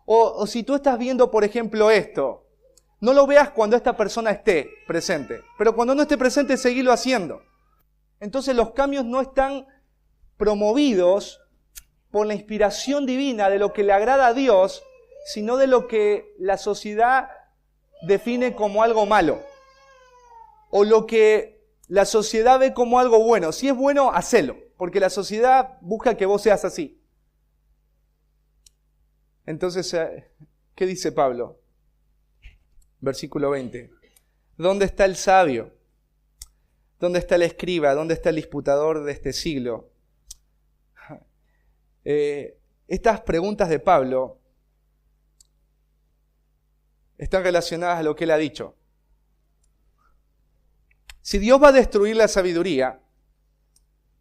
O si tú estás viendo, por ejemplo, esto, no lo veas cuando esta persona esté presente, pero cuando no esté presente, seguilo haciendo. Entonces los cambios no están promovidos por la inspiración divina de lo que le agrada a Dios, sino de lo que la sociedad define como algo malo. O lo que la sociedad ve como algo bueno. Si es bueno, hacelo, porque la sociedad busca que vos seas así. Entonces, ¿qué dice Pablo? Versículo 20. ¿Dónde está el sabio? ¿Dónde está el escriba? ¿Dónde está el disputador de este siglo? Estas preguntas de Pablo están relacionadas a lo que él ha dicho. Si Dios va a destruir la sabiduría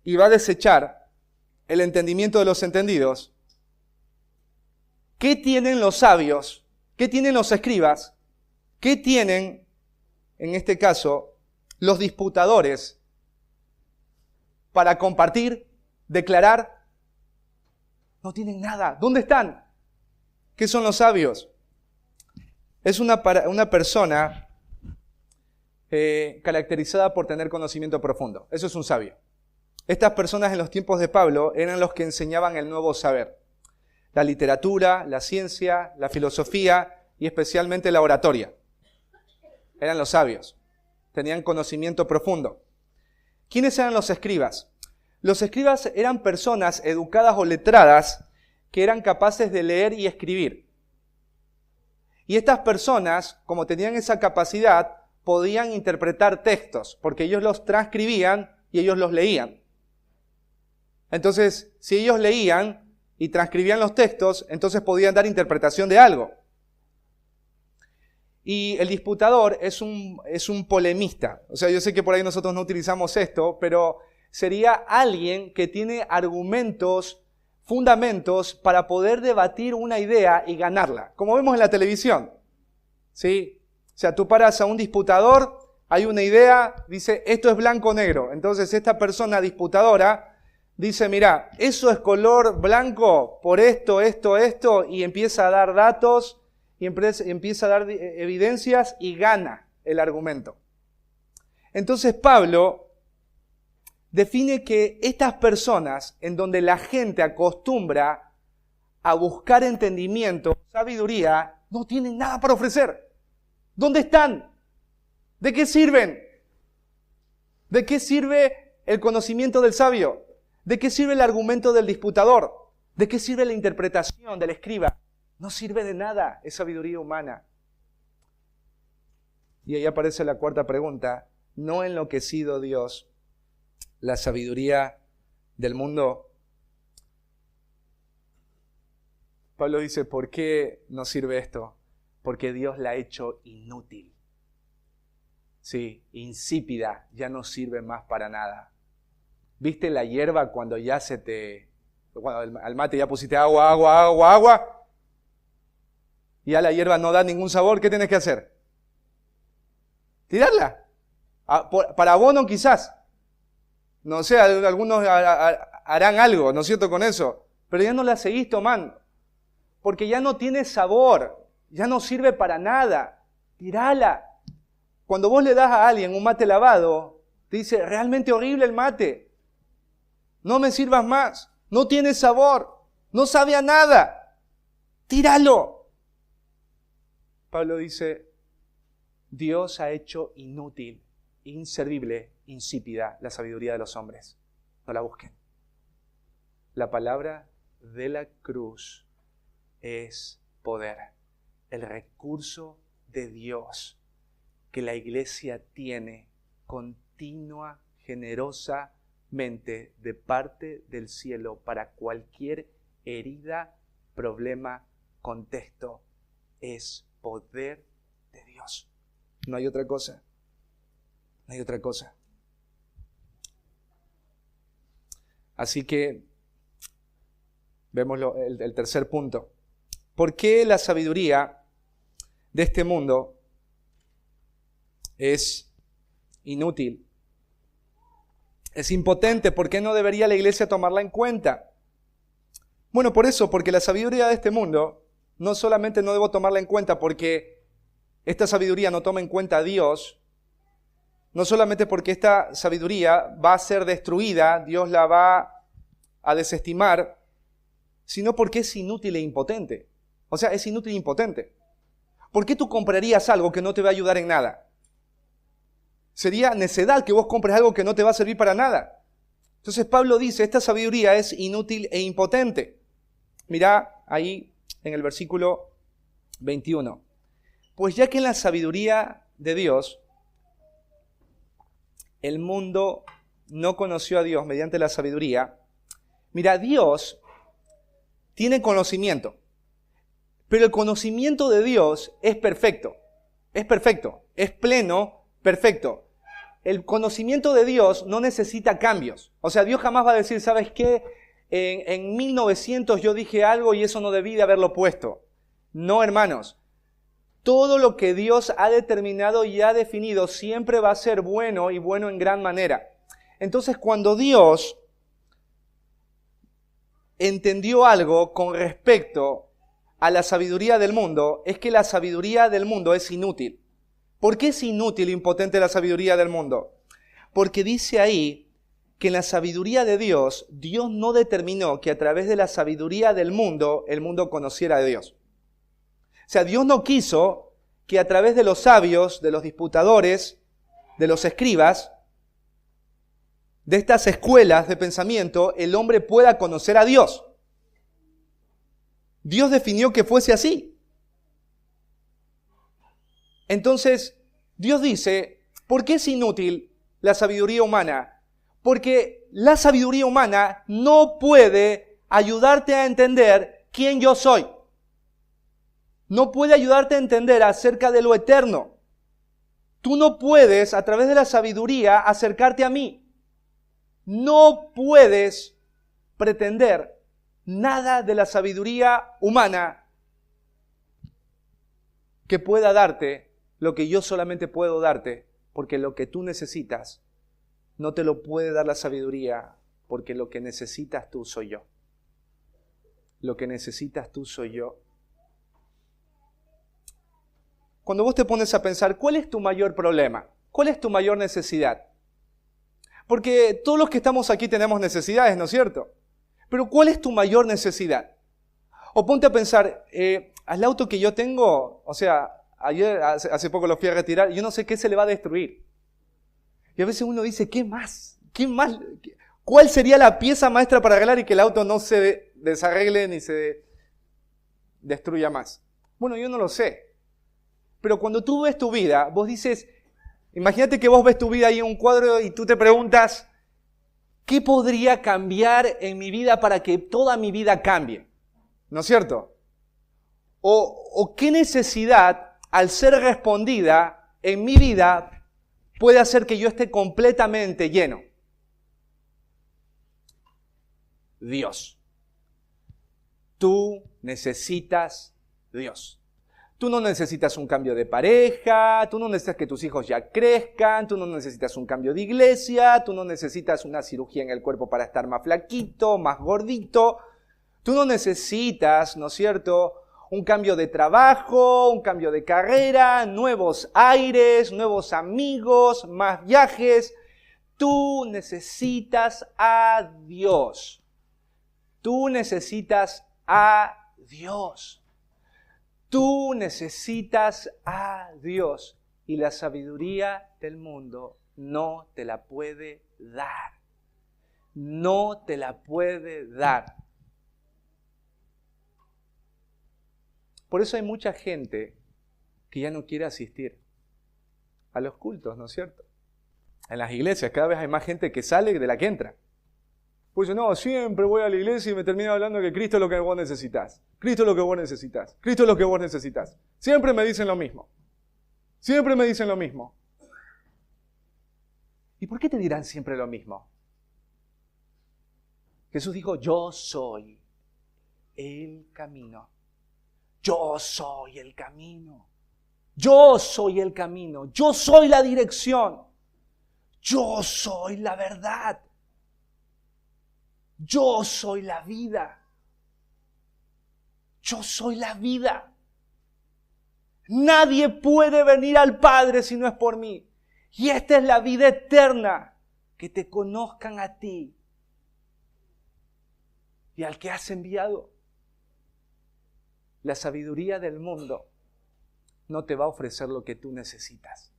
y va a desechar el entendimiento de los entendidos, ¿qué tienen los sabios? ¿Qué tienen los escribas? ¿Qué tienen, en este caso, los disputadores para compartir, declarar? No tienen nada. ¿Dónde están? ¿Qué son los sabios? Es una persona caracterizada por tener conocimiento profundo. Eso es un sabio. Estas personas en los tiempos de Pablo eran los que enseñaban el nuevo saber. La literatura, la ciencia, la filosofía y especialmente la oratoria. Eran los sabios. Tenían conocimiento profundo. ¿Quiénes eran los escribas? Los escribas eran personas educadas o letradas que eran capaces de leer y escribir. Y estas personas, como tenían esa capacidad, podían interpretar textos, porque ellos los transcribían y ellos los leían. Entonces, si ellos leían y transcribían los textos, entonces podían dar interpretación de algo. Y el disputador es un polemista. O sea, yo sé que por ahí nosotros no utilizamos esto, pero sería alguien que tiene argumentos, fundamentos para poder debatir una idea y ganarla. Como vemos en la televisión. ¿Sí? O sea, tú paras a un disputador, hay una idea, dice, esto es blanco o negro. Entonces esta persona disputadora dice, mira, eso es color blanco por esto, esto, y empieza a dar datos, y empieza a dar evidencias y gana el argumento. Entonces Pablo define que estas personas en donde la gente acostumbra a buscar entendimiento, sabiduría, no tienen nada para ofrecer. ¿Dónde están? ¿De qué sirven? ¿De qué sirve el conocimiento del sabio? ¿De qué sirve el argumento del disputador? ¿De qué sirve la interpretación del escriba? No sirve de nada, es sabiduría humana. Y ahí aparece la cuarta pregunta. ¿No ha enloquecido Dios la sabiduría del mundo? Pablo dice, ¿por qué no sirve esto? Porque Dios la ha hecho inútil. Sí, insípida, ya no sirve más para nada. ¿Viste la hierba cuando ya cuando al mate ya pusiste agua? Y ya la hierba no da ningún sabor, ¿qué tienes que hacer? Tirarla. Para abono quizás. No sé, algunos harán algo, ¿no es cierto?, con eso. Pero ya no la seguís tomando. Porque ya no tiene sabor. Ya no sirve para nada. Tirala. Cuando vos le das a alguien un mate lavado, te dice, realmente horrible el mate. No me sirvas más. No tiene sabor. No sabe a nada. Tíralo. Pablo dice, Dios ha hecho inútil, inservible, insípida la sabiduría de los hombres. No la busquen. La palabra de la cruz es poder. El recurso de Dios que la iglesia tiene continua, generosamente de parte del cielo para cualquier herida, problema, contexto, es poder de Dios. No hay otra cosa. No hay otra cosa. Así que vemos el tercer punto. ¿Por qué la sabiduría de este mundo es inútil? Es impotente. ¿Por qué no debería la iglesia tomarla en cuenta? Bueno, por eso, porque la sabiduría de este mundo no solamente no debo tomarla en cuenta porque esta sabiduría no toma en cuenta a Dios, no solamente porque esta sabiduría va a ser destruida, Dios la va a desestimar, sino porque es inútil e impotente. O sea, es inútil e impotente. ¿Por qué tú comprarías algo que no te va a ayudar en nada? Sería necedad que vos compres algo que no te va a servir para nada. Entonces Pablo dice, esta sabiduría es inútil e impotente. Mirá ahí en el versículo 21. Pues ya que en la sabiduría de Dios, el mundo no conoció a Dios mediante la sabiduría. Mira, Dios tiene conocimiento, pero el conocimiento de Dios es perfecto, es pleno, perfecto. El conocimiento de Dios no necesita cambios. O sea, Dios jamás va a decir, ¿sabes qué? en 1900 yo dije algo y eso no debí de haberlo puesto. No, hermanos. Todo lo que Dios ha determinado y ha definido siempre va a ser bueno y bueno en gran manera. Entonces, cuando Dios entendió algo con respecto a la sabiduría del mundo, es que la sabiduría del mundo es inútil. ¿Por qué es inútil e impotente la sabiduría del mundo? Porque dice ahí que en la sabiduría de Dios, Dios no determinó que a través de la sabiduría del mundo, el mundo conociera a Dios. O sea, Dios no quiso que a través de los sabios, de los disputadores, de los escribas, de estas escuelas de pensamiento, el hombre pueda conocer a Dios. Dios definió que fuese así. Entonces, Dios dice, ¿por qué es inútil la sabiduría humana? Porque la sabiduría humana no puede ayudarte a entender quién yo soy. No puede ayudarte a entender acerca de lo eterno. Tú no puedes, a través de la sabiduría, acercarte a mí. No puedes pretender nada de la sabiduría humana que pueda darte lo que yo solamente puedo darte, porque lo que tú necesitas no te lo puede dar la sabiduría, porque lo que necesitas tú soy yo. Lo que necesitas tú soy yo. Cuando vos te pones a pensar, ¿cuál es tu mayor problema? ¿Cuál es tu mayor necesidad? Porque todos los que estamos aquí tenemos necesidades, ¿no es cierto? Pero ¿cuál es tu mayor necesidad? O ponte a pensar, al auto que yo tengo, o sea, hace poco lo fui a retirar, yo no sé qué se le va a destruir. Y a veces uno dice, ¿qué más? ¿Qué más? ¿Cuál sería la pieza maestra para arreglar y que el auto no se desarregle ni se destruya más? Bueno, yo no lo sé. Pero cuando tú ves tu vida, vos dices, imagínate que vos ves tu vida ahí en un cuadro y tú te preguntas, ¿qué podría cambiar en mi vida para que toda mi vida cambie? ¿No es cierto? O qué necesidad, al ser respondida en mi vida, puede hacer que yo esté completamente lleno. Dios. Tú necesitas Dios. Tú no necesitas un cambio de pareja, tú no necesitas que tus hijos ya crezcan, tú no necesitas un cambio de iglesia, tú no necesitas una cirugía en el cuerpo para estar más flaquito, más gordito. Tú no necesitas, ¿no es cierto?, un cambio de trabajo, un cambio de carrera, nuevos aires, nuevos amigos, más viajes. Tú necesitas a Dios. Tú necesitas a Dios. Tú necesitas a Dios y la sabiduría del mundo no te la puede dar. No te la puede dar. Por eso hay mucha gente que ya no quiere asistir a los cultos, ¿no es cierto? En las iglesias cada vez hay más gente que sale de la que entra. Pues no, siempre voy a la iglesia y me termino hablando que Cristo es lo que vos necesitas. Cristo es lo que vos necesitas. Cristo es lo que vos necesitas. Siempre me dicen lo mismo. Siempre me dicen lo mismo. ¿Y por qué te dirán siempre lo mismo? Jesús dijo, yo soy el camino. Yo soy el camino. Yo soy el camino. Yo soy la dirección. Yo soy la verdad. Yo soy la vida. Yo soy la vida. Nadie puede venir al Padre si no es por mí. Y esta es la vida eterna, que te conozcan a ti y al que has enviado. La sabiduría del mundo no te va a ofrecer lo que tú necesitas.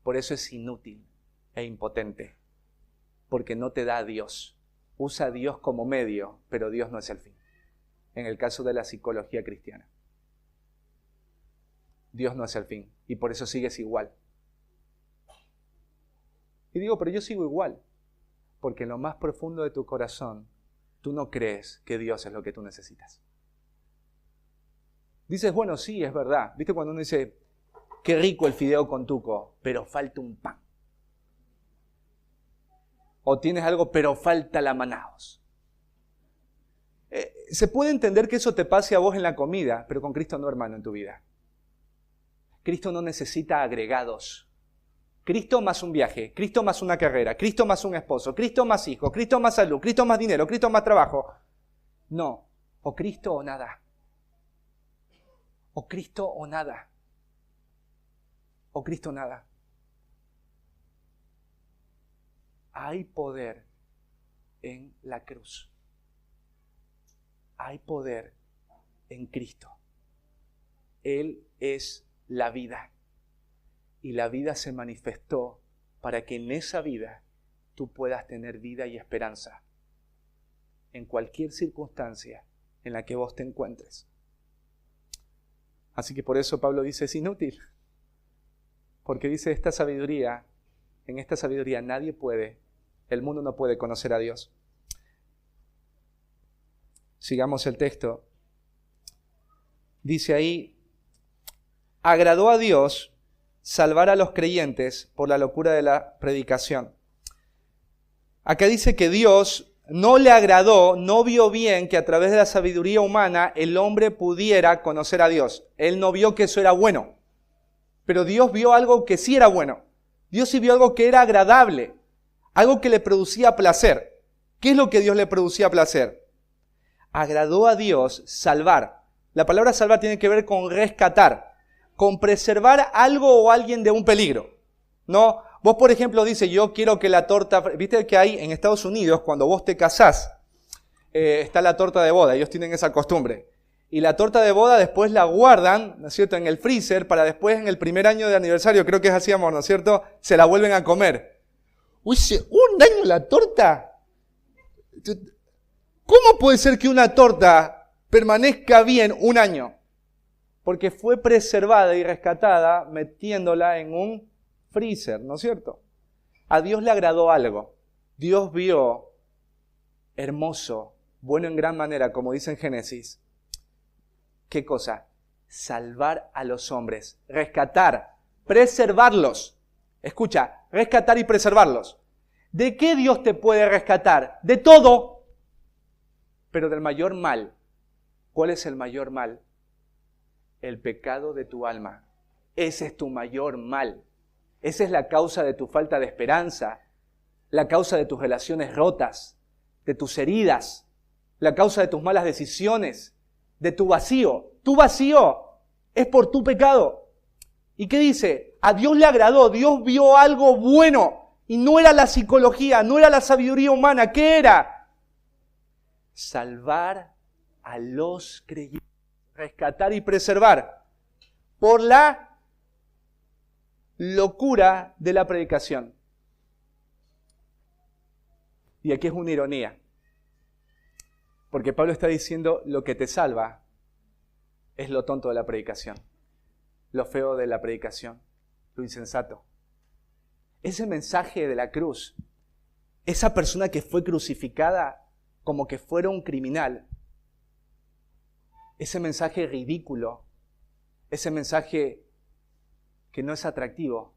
Por eso es inútil e impotente, porque no te da a Dios. Usa a Dios como medio, pero Dios no es el fin. En el caso de la psicología cristiana. Dios no es el fin, y por eso sigues igual. Y digo, pero yo sigo igual, porque en lo más profundo de tu corazón, tú no crees que Dios es lo que tú necesitas. Dices, bueno, sí, es verdad. ¿Viste cuando uno dice, qué rico el fideo con tuco, pero falta un pan? O tienes algo, pero falta la Manaos. Se puede entender que eso te pase a vos en la comida, pero con Cristo no, hermano, en tu vida. Cristo no necesita agregados. Cristo más un viaje, Cristo más una carrera, Cristo más un esposo, Cristo más hijos, Cristo más salud, Cristo más dinero, Cristo más trabajo. No, o Cristo o nada. O Cristo o nada. O Cristo nada. Hay poder en la cruz. Hay poder en Cristo. Él es la vida. Y la vida se manifestó para que en esa vida tú puedas tener vida y esperanza en cualquier circunstancia en la que vos te encuentres. Así que por eso Pablo dice, es inútil. Porque dice, en esta sabiduría nadie puede, el mundo no puede conocer a Dios. Sigamos el texto. Dice ahí, agradó a Dios salvar a los creyentes por la locura de la predicación. Acá dice que Dios no le agradó, no vio bien que a través de la sabiduría humana el hombre pudiera conocer a Dios. Él no vio que eso era bueno, pero Dios vio algo que sí era bueno. Dios sí vio algo que era agradable, algo que le producía placer. ¿Qué es lo que Dios le producía placer? Agradó a Dios salvar. La palabra salvar tiene que ver con rescatar, con preservar algo o alguien de un peligro. No, vos por ejemplo dices, yo quiero que la torta, viste que hay en Estados Unidos, cuando vos te casás, está la torta de boda, ellos tienen esa costumbre. Y la torta de boda después la guardan, ¿no es cierto?, en el freezer, para después en el primer año de aniversario, creo que es así, amor, ¿no es cierto?, se la vuelven a comer. Uy, ¿un año la torta? ¿Cómo puede ser que una torta permanezca bien un año? Porque fue preservada y rescatada metiéndola en un freezer, ¿no es cierto? A Dios le agradó algo. Dios vio hermoso, bueno en gran manera, como dice en Génesis. ¿Qué cosa? Salvar a los hombres, rescatar, preservarlos. Escucha, rescatar y preservarlos. ¿De qué Dios te puede rescatar? De todo, pero del mayor mal. ¿Cuál es el mayor mal? El pecado de tu alma. Ese es tu mayor mal. Esa es la causa de tu falta de esperanza, la causa de tus relaciones rotas, de tus heridas, la causa de tus malas decisiones, de tu vacío. Tu vacío es por tu pecado. ¿Y qué dice? A Dios le agradó, Dios vio algo bueno y no era la psicología, no era la sabiduría humana. ¿Qué era? Salvar a los creyentes. Rescatar y preservar por la locura de la predicación. Y aquí es una ironía, porque Pablo está diciendo lo que te salva es lo tonto de la predicación, lo feo de la predicación, lo insensato. Ese mensaje de la cruz, esa persona que fue crucificada como que fuera un criminal, ese mensaje ridículo, ese mensaje que no es atractivo,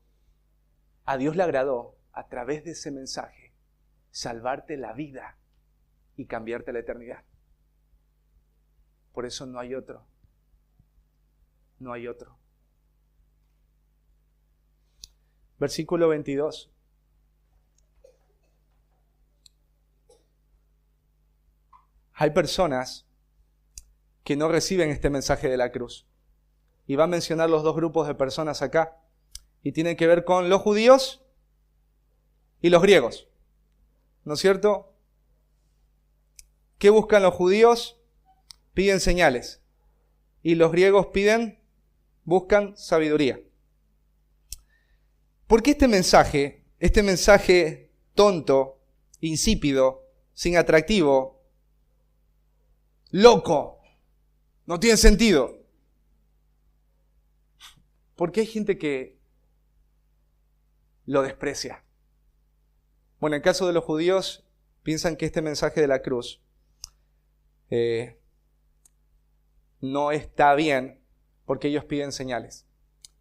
a Dios le agradó a través de ese mensaje salvarte la vida y cambiarte la eternidad. Por eso no hay otro. No hay otro. Versículo 22. Hay personas que no reciben este mensaje de la cruz. Y va a mencionar los dos grupos de personas acá. Y tiene que ver con los judíos y los griegos. ¿No es cierto? ¿Qué buscan los judíos? Piden señales. Y los griegos buscan sabiduría. ¿Por qué este mensaje tonto, insípido, sin atractivo, loco, no tiene sentido? Porque hay gente que lo desprecia. Bueno, en el caso de los judíos, piensan que este mensaje de la cruz no está bien porque ellos piden señales.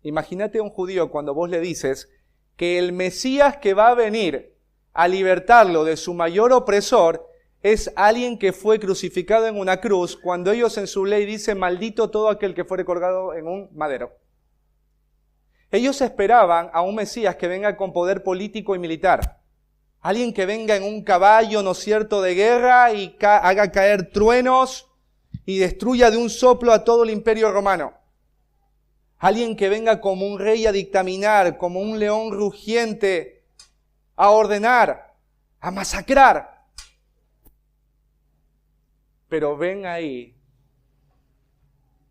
Imagínate a un judío cuando vos le dices que el Mesías que va a venir a libertarlo de su mayor opresor es alguien que fue crucificado en una cruz, cuando ellos en su ley dicen, maldito todo aquel que fuere colgado en un madero. Ellos esperaban a un Mesías que venga con poder político y militar. Alguien que venga en un caballo, ¿no es cierto?, de guerra y haga caer truenos y destruya de un soplo a todo el imperio romano. Alguien que venga como un rey a dictaminar, como un león rugiente, a ordenar, a masacrar. Pero ven ahí,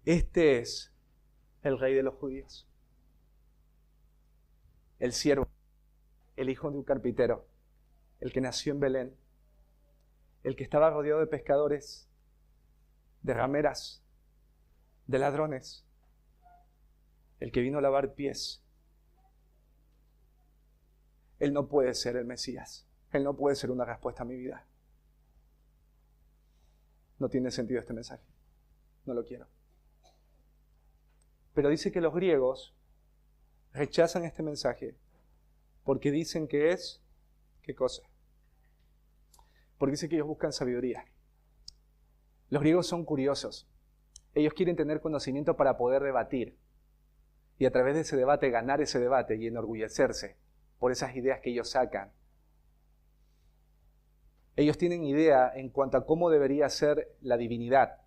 este es el rey de los judíos. El siervo, el hijo de un carpintero, el que nació en Belén, el que estaba rodeado de pescadores, de rameras, de ladrones, el que vino a lavar pies. Él no puede ser el Mesías. Él no puede ser una respuesta a mi vida. No tiene sentido este mensaje. No lo quiero. Pero dice que los griegos rechazan este mensaje porque dicen que es, ¿qué cosa? Porque dicen que ellos buscan sabiduría. Los griegos son curiosos. Ellos quieren tener conocimiento para poder debatir. Y a través de ese debate ganar ese debate y enorgullecerse por esas ideas que ellos sacan. Ellos tienen idea en cuanto a cómo debería ser la divinidad.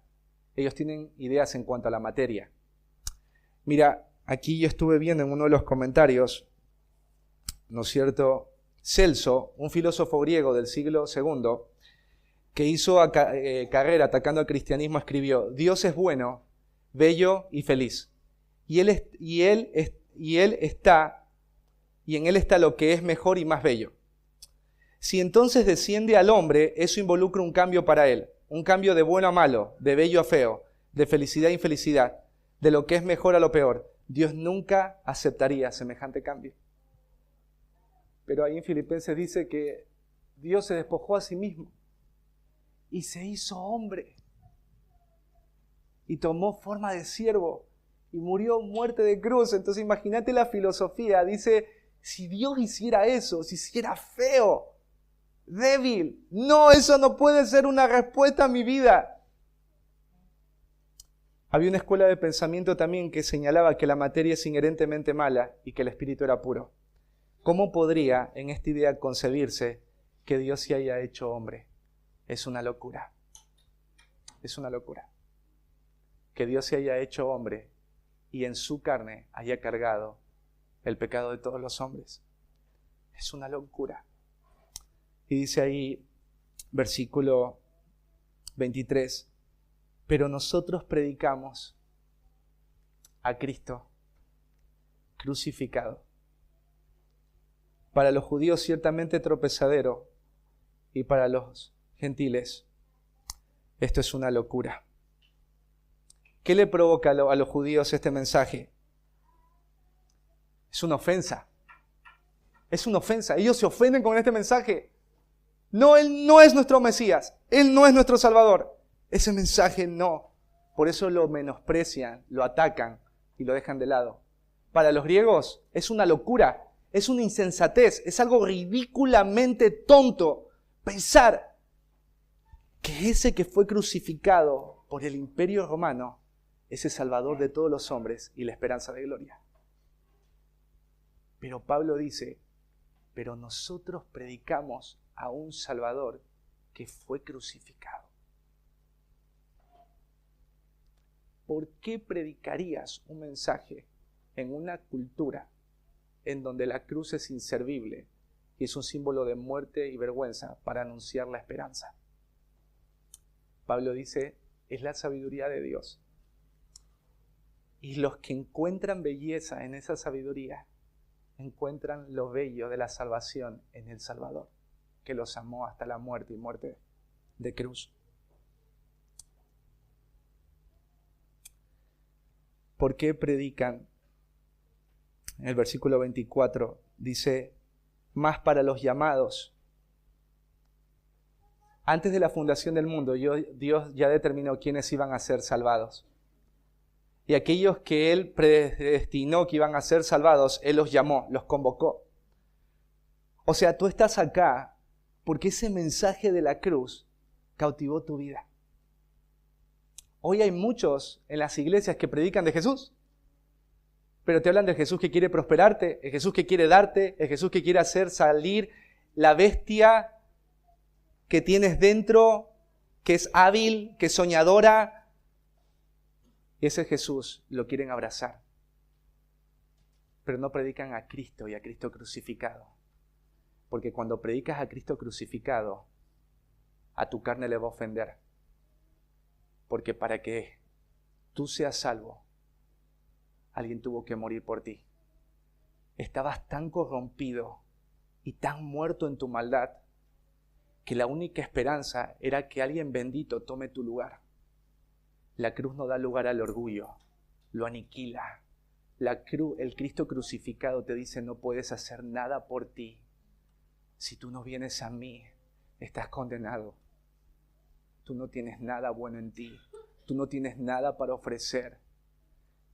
Ellos tienen ideas en cuanto a la materia. Mira, aquí yo estuve viendo en uno de los comentarios, ¿no es cierto? Celso, un filósofo griego del siglo II, que hizo carrera atacando al cristianismo, escribió: Dios es bueno, bello y feliz. Y en Él está lo que es mejor y más bello. Si entonces desciende al hombre, eso involucra un cambio para él, un cambio de bueno a malo, de bello a feo, de felicidad a infelicidad, de lo que es mejor a lo peor. Dios nunca aceptaría semejante cambio. Pero ahí en Filipenses dice que Dios se despojó a sí mismo y se hizo hombre y tomó forma de siervo y murió muerte de cruz. Entonces imagínate la filosofía, dice, si Dios hiciera eso, si hiciera feo, débil, no, eso no puede ser una respuesta a mi vida. Había una escuela de pensamiento también que señalaba que la materia es inherentemente mala y que el espíritu era puro. ¿Cómo podría en esta idea concebirse que Dios se haya hecho hombre? Es una locura. Es una locura. Que Dios se haya hecho hombre y en su carne haya cargado el pecado de todos los hombres. Es una locura. Y dice ahí, versículo 23, pero nosotros predicamos a Cristo crucificado. Para los judíos ciertamente tropezadero y para los gentiles esto es una locura. ¿Qué le provoca a los judíos este mensaje? Es una ofensa. Es una ofensa. Ellos se ofenden con este mensaje. No, Él no es nuestro Mesías. Él no es nuestro Salvador. Ese mensaje no. Por eso lo menosprecian, lo atacan y lo dejan de lado. Para los griegos es una locura, es una insensatez, es algo ridículamente tonto pensar que ese que fue crucificado por el Imperio Romano es el Salvador de todos los hombres y la esperanza de gloria. Pero Pablo dice, pero nosotros predicamos a un Salvador que fue crucificado. ¿Por qué predicarías un mensaje en una cultura en donde la cruz es inservible y es un símbolo de muerte y vergüenza para anunciar la esperanza? Pablo dice, es la sabiduría de Dios. Y los que encuentran belleza en esa sabiduría, encuentran lo bello de la salvación en el Salvador, que los amó hasta la muerte y muerte de cruz. ¿Por qué predican? En el versículo 24 dice, más para los llamados. Antes de la fundación del mundo, Dios ya determinó quiénes iban a ser salvados. Y aquellos que Él predestinó que iban a ser salvados, Él los llamó, los convocó. O sea, tú estás acá porque ese mensaje de la cruz cautivó tu vida. Hoy hay muchos en las iglesias que predican de Jesús, pero te hablan del Jesús que quiere prosperarte, el Jesús que quiere darte, el Jesús que quiere hacer salir la bestia que tienes dentro, que es hábil, que es soñadora. Y ese Jesús lo quieren abrazar. Pero no predican a Cristo y a Cristo crucificado. Porque cuando predicas a Cristo crucificado, a tu carne le va a ofender. Porque para que tú seas salvo, alguien tuvo que morir por ti. Estabas tan corrompido y tan muerto en tu maldad que la única esperanza era que alguien bendito tome tu lugar. La cruz no da lugar al orgullo, lo aniquila. La cruz, el Cristo crucificado te dice: no puedes hacer nada por ti. Si tú no vienes a mí, estás condenado. Tú no tienes nada bueno en ti. Tú no tienes nada para ofrecer.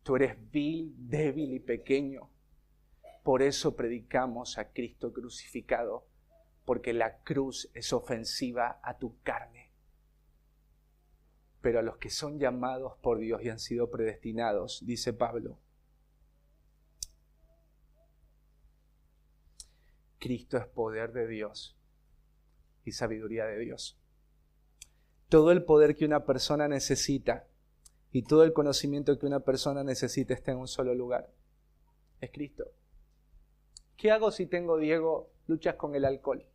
Tú eres vil, débil y pequeño. Por eso predicamos a Cristo crucificado, porque la cruz es ofensiva a tu carne. Pero a los que son llamados por Dios y han sido predestinados, dice Pablo, Cristo es poder de Dios y sabiduría de Dios. Todo el poder que una persona necesita y todo el conocimiento que una persona necesita está en un solo lugar. Es Cristo. ¿Qué hago si tengo, Diego, luchas con el alcohol?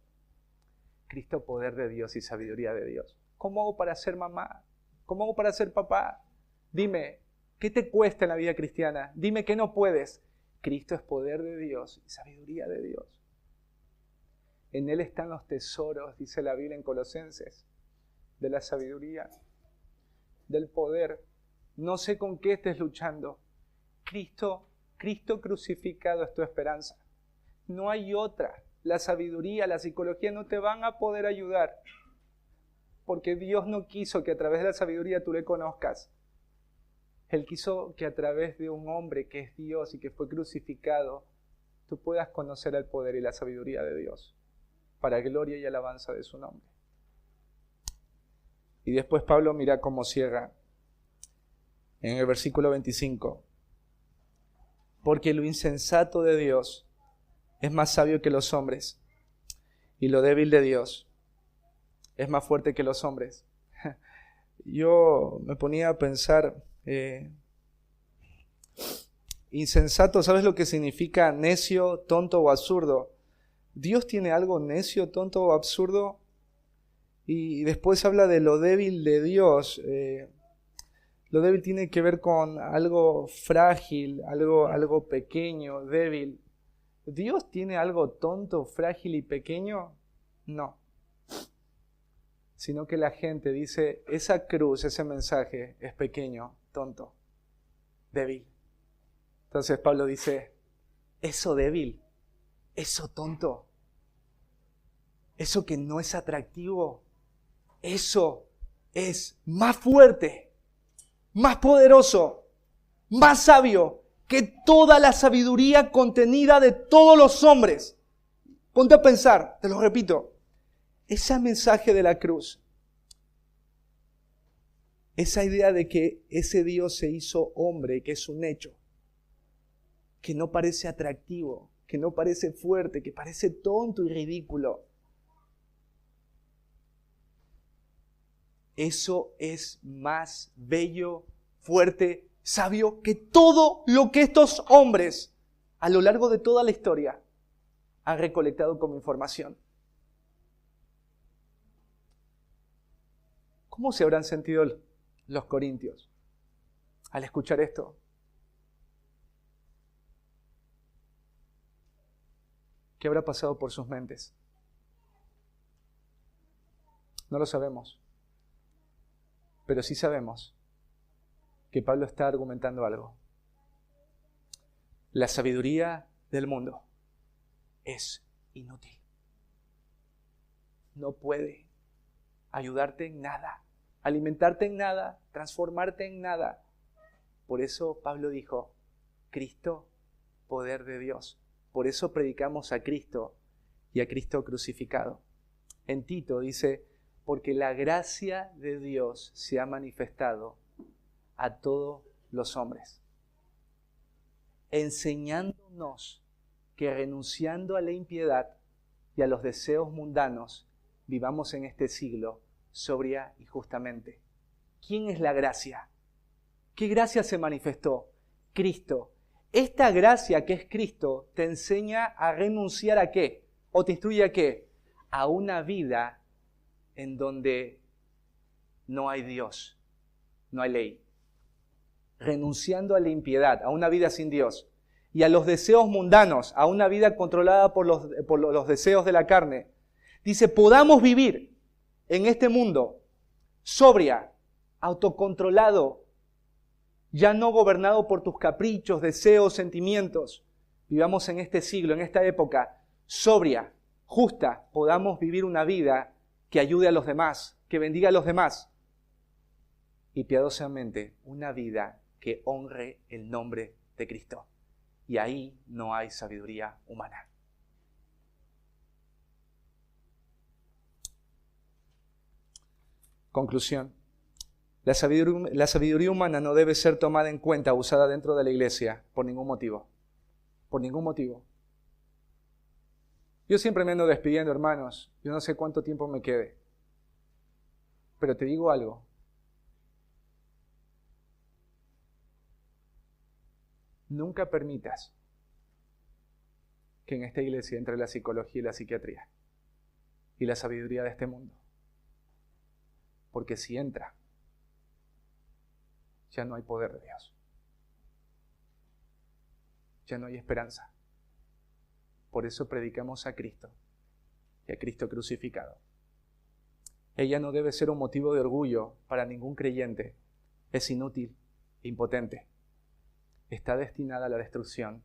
Cristo, poder de Dios y sabiduría de Dios. ¿Cómo hago para ser mamá? ¿Cómo hago para ser papá? Dime, ¿qué te cuesta en la vida cristiana? Dime que no puedes. Cristo es poder de Dios y sabiduría de Dios. En Él están los tesoros, dice la Biblia en Colosenses, de la sabiduría, del poder. No sé con qué estés luchando. Cristo crucificado es tu esperanza. No hay otra. La sabiduría, la psicología no te van a poder ayudar. Porque Dios no quiso que a través de la sabiduría tú le conozcas. Él quiso que a través de un hombre que es Dios y que fue crucificado, tú puedas conocer el poder y la sabiduría de Dios, para gloria y alabanza de su nombre. Y después Pablo mira cómo cierra en el versículo 25. Porque lo insensato de Dios es más sabio que los hombres, y lo débil de Dios es más fuerte que los hombres. Yo me ponía a pensar, insensato, ¿sabes lo que significa necio, tonto o absurdo? ¿Dios tiene algo necio, tonto o absurdo? Y después habla de lo débil de Dios. Lo débil tiene que ver con algo frágil, algo pequeño, débil. ¿Dios tiene algo tonto, frágil y pequeño? No. Sino que la gente dice, esa cruz, ese mensaje es pequeño, tonto, débil. Entonces Pablo dice, eso débil, eso tonto, eso que no es atractivo, eso es más fuerte, más poderoso, más sabio que toda la sabiduría contenida de todos los hombres. Ponte a pensar, te lo repito, ese mensaje de la cruz, esa idea de que ese Dios se hizo hombre, que es un hecho, que no parece atractivo, que no parece fuerte, que parece tonto y ridículo. Eso es más bello, fuerte, sabio que todo lo que estos hombres a lo largo de toda la historia han recolectado como información. ¿Cómo se habrán sentido los corintios al escuchar esto? ¿Qué habrá pasado por sus mentes? No lo sabemos. Pero sí sabemos que Pablo está argumentando algo. La sabiduría del mundo es inútil. No puede ayudarte en nada, alimentarte en nada, transformarte en nada. Por eso Pablo dijo, Cristo, poder de Dios. Por eso predicamos a Cristo y a Cristo crucificado. En Tito dice, Porque la gracia de Dios se ha manifestado a todos los hombres, enseñándonos que renunciando a la impiedad y a los deseos mundanos, vivamos en este siglo sobria y justamente. ¿Quién es la gracia? ¿Qué gracia se manifestó? Cristo. Esta gracia que es Cristo te enseña a renunciar ¿a qué? ¿O te instruye a qué? A una vida en donde no hay Dios, no hay ley. Renunciando a la impiedad, a una vida sin Dios. Y a los deseos mundanos, a una vida controlada por los deseos de la carne. Dice, podamos vivir en este mundo sobria, autocontrolado, ya no gobernado por tus caprichos, deseos, sentimientos. Vivamos en este siglo, en esta época, sobria, justa, podamos vivir una vida que ayude a los demás, que bendiga a los demás. Y piadosamente, una vida que honre el nombre de Cristo. Y ahí no hay sabiduría humana. Conclusión. La sabiduría humana no debe ser tomada en cuenta, usada dentro de la iglesia, por ningún motivo. Por ningún motivo. Yo siempre me ando despidiendo, hermanos. Yo no sé cuánto tiempo me quede. Pero te digo algo. Nunca permitas que en esta iglesia entre la psicología y la psiquiatría y la sabiduría de este mundo. Porque si entra, ya no hay poder de Dios. Ya no hay esperanza. Por eso predicamos a Cristo y a Cristo crucificado. Ella no debe ser un motivo de orgullo para ningún creyente. Es inútil, impotente. Está destinada a la destrucción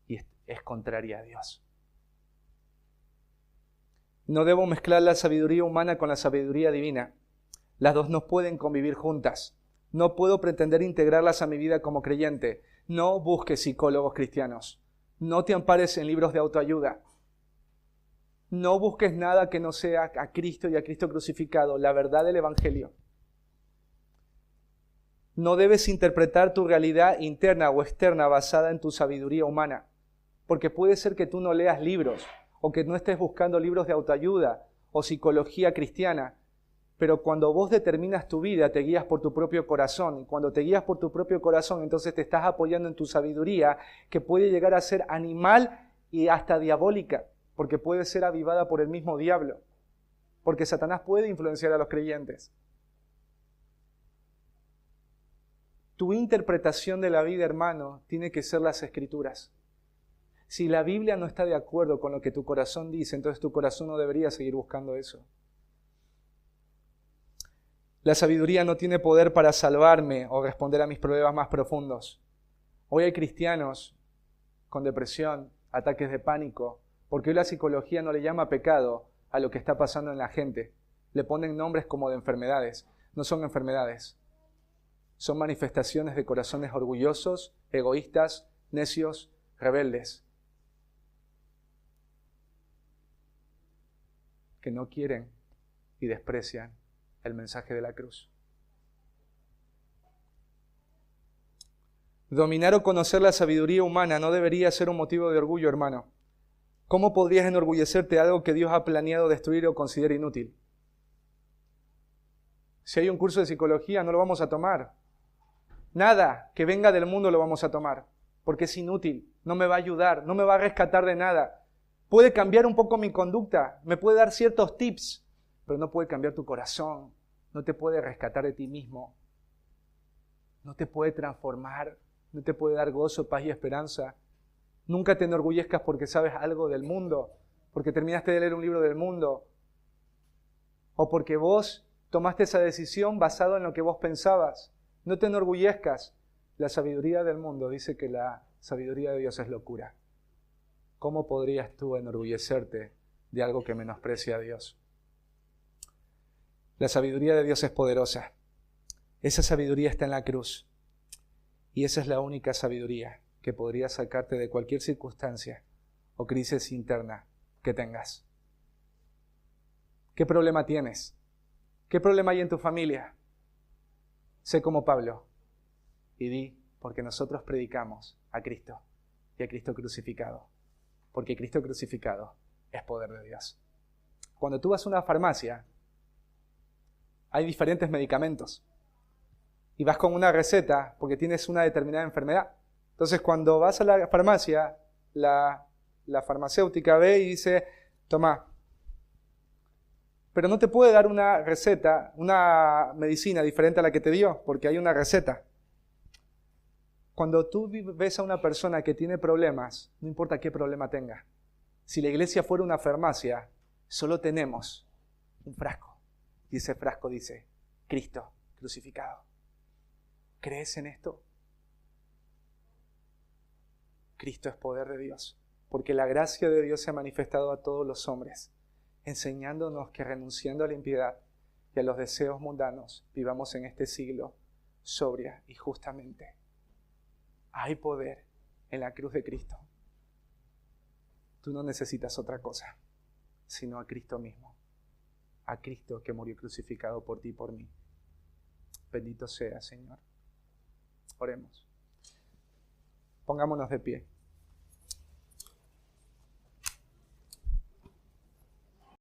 y es contraria a Dios. No debo mezclar la sabiduría humana con la sabiduría divina. Las dos no pueden convivir juntas. No puedo pretender integrarlas a mi vida como creyente. No busques psicólogos cristianos. No te ampares en libros de autoayuda. No busques nada que no sea a Cristo y a Cristo crucificado, la verdad del Evangelio. No debes interpretar tu realidad interna o externa basada en tu sabiduría humana, porque puede ser que tú no leas libros o que no estés buscando libros de autoayuda o psicología cristiana, pero cuando vos determinas tu vida te guías por tu propio corazón, y cuando te guías por tu propio corazón entonces te estás apoyando en tu sabiduría que puede llegar a ser animal y hasta diabólica, porque puede ser avivada por el mismo diablo, porque Satanás puede influenciar a los creyentes. Tu interpretación de la vida, hermano, tiene que ser las Escrituras. Si la Biblia no está de acuerdo con lo que tu corazón dice, entonces tu corazón no debería seguir buscando eso. La sabiduría no tiene poder para salvarme o responder a mis problemas más profundos. Hoy hay cristianos con depresión, ataques de pánico, porque hoy la psicología no le llama pecado a lo que está pasando en la gente. Le ponen nombres como de enfermedades. No son enfermedades. Son manifestaciones de corazones orgullosos, egoístas, necios, rebeldes, que no quieren y desprecian el mensaje de la cruz. Dominar o conocer la sabiduría humana no debería ser un motivo de orgullo, hermano. ¿Cómo podrías enorgullecerte de algo que Dios ha planeado destruir o considera inútil? Si hay un curso de psicología, no lo vamos a tomar. Nada que venga del mundo lo vamos a tomar, porque es inútil, no me va a ayudar, no me va a rescatar de nada. Puede cambiar un poco mi conducta, me puede dar ciertos tips, pero no puede cambiar tu corazón, no te puede rescatar de ti mismo, no te puede transformar, no te puede dar gozo, paz y esperanza. Nunca te enorgullezcas porque sabes algo del mundo, porque terminaste de leer un libro del mundo, o porque vos tomaste esa decisión basado en lo que vos pensabas. No te enorgullezcas. La sabiduría del mundo dice que la sabiduría de Dios es locura. ¿Cómo podrías tú enorgullecerte de algo que menosprecia a Dios? La sabiduría de Dios es poderosa. Esa sabiduría está en la cruz. Y esa es la única sabiduría que podría sacarte de cualquier circunstancia o crisis interna que tengas. ¿Qué problema tienes? ¿Qué problema hay en tu familia? Sé como Pablo y di, porque nosotros predicamos a Cristo y a Cristo crucificado. Porque Cristo crucificado es poder de Dios. Cuando tú vas a una farmacia, hay diferentes medicamentos. Y vas con una receta porque tienes una determinada enfermedad. Entonces, cuando vas a la farmacia, la farmacéutica ve y dice, toma, pero no te puede dar una receta, una medicina diferente a la que te dio, porque hay una receta. Cuando tú ves a una persona que tiene problemas, no importa qué problema tenga. Si la iglesia fuera una farmacia, solo tenemos un frasco. Y ese frasco dice, Cristo crucificado. ¿Crees en esto? Cristo es poder de Dios, porque la gracia de Dios se ha manifestado a todos los hombres, enseñándonos que renunciando a la impiedad y a los deseos mundanos, vivamos en este siglo sobria y justamente. Hay poder en la cruz de Cristo. Tú no necesitas otra cosa, sino a Cristo mismo, a Cristo que murió crucificado por ti y por mí. Bendito sea, Señor. Oremos. Pongámonos de pie.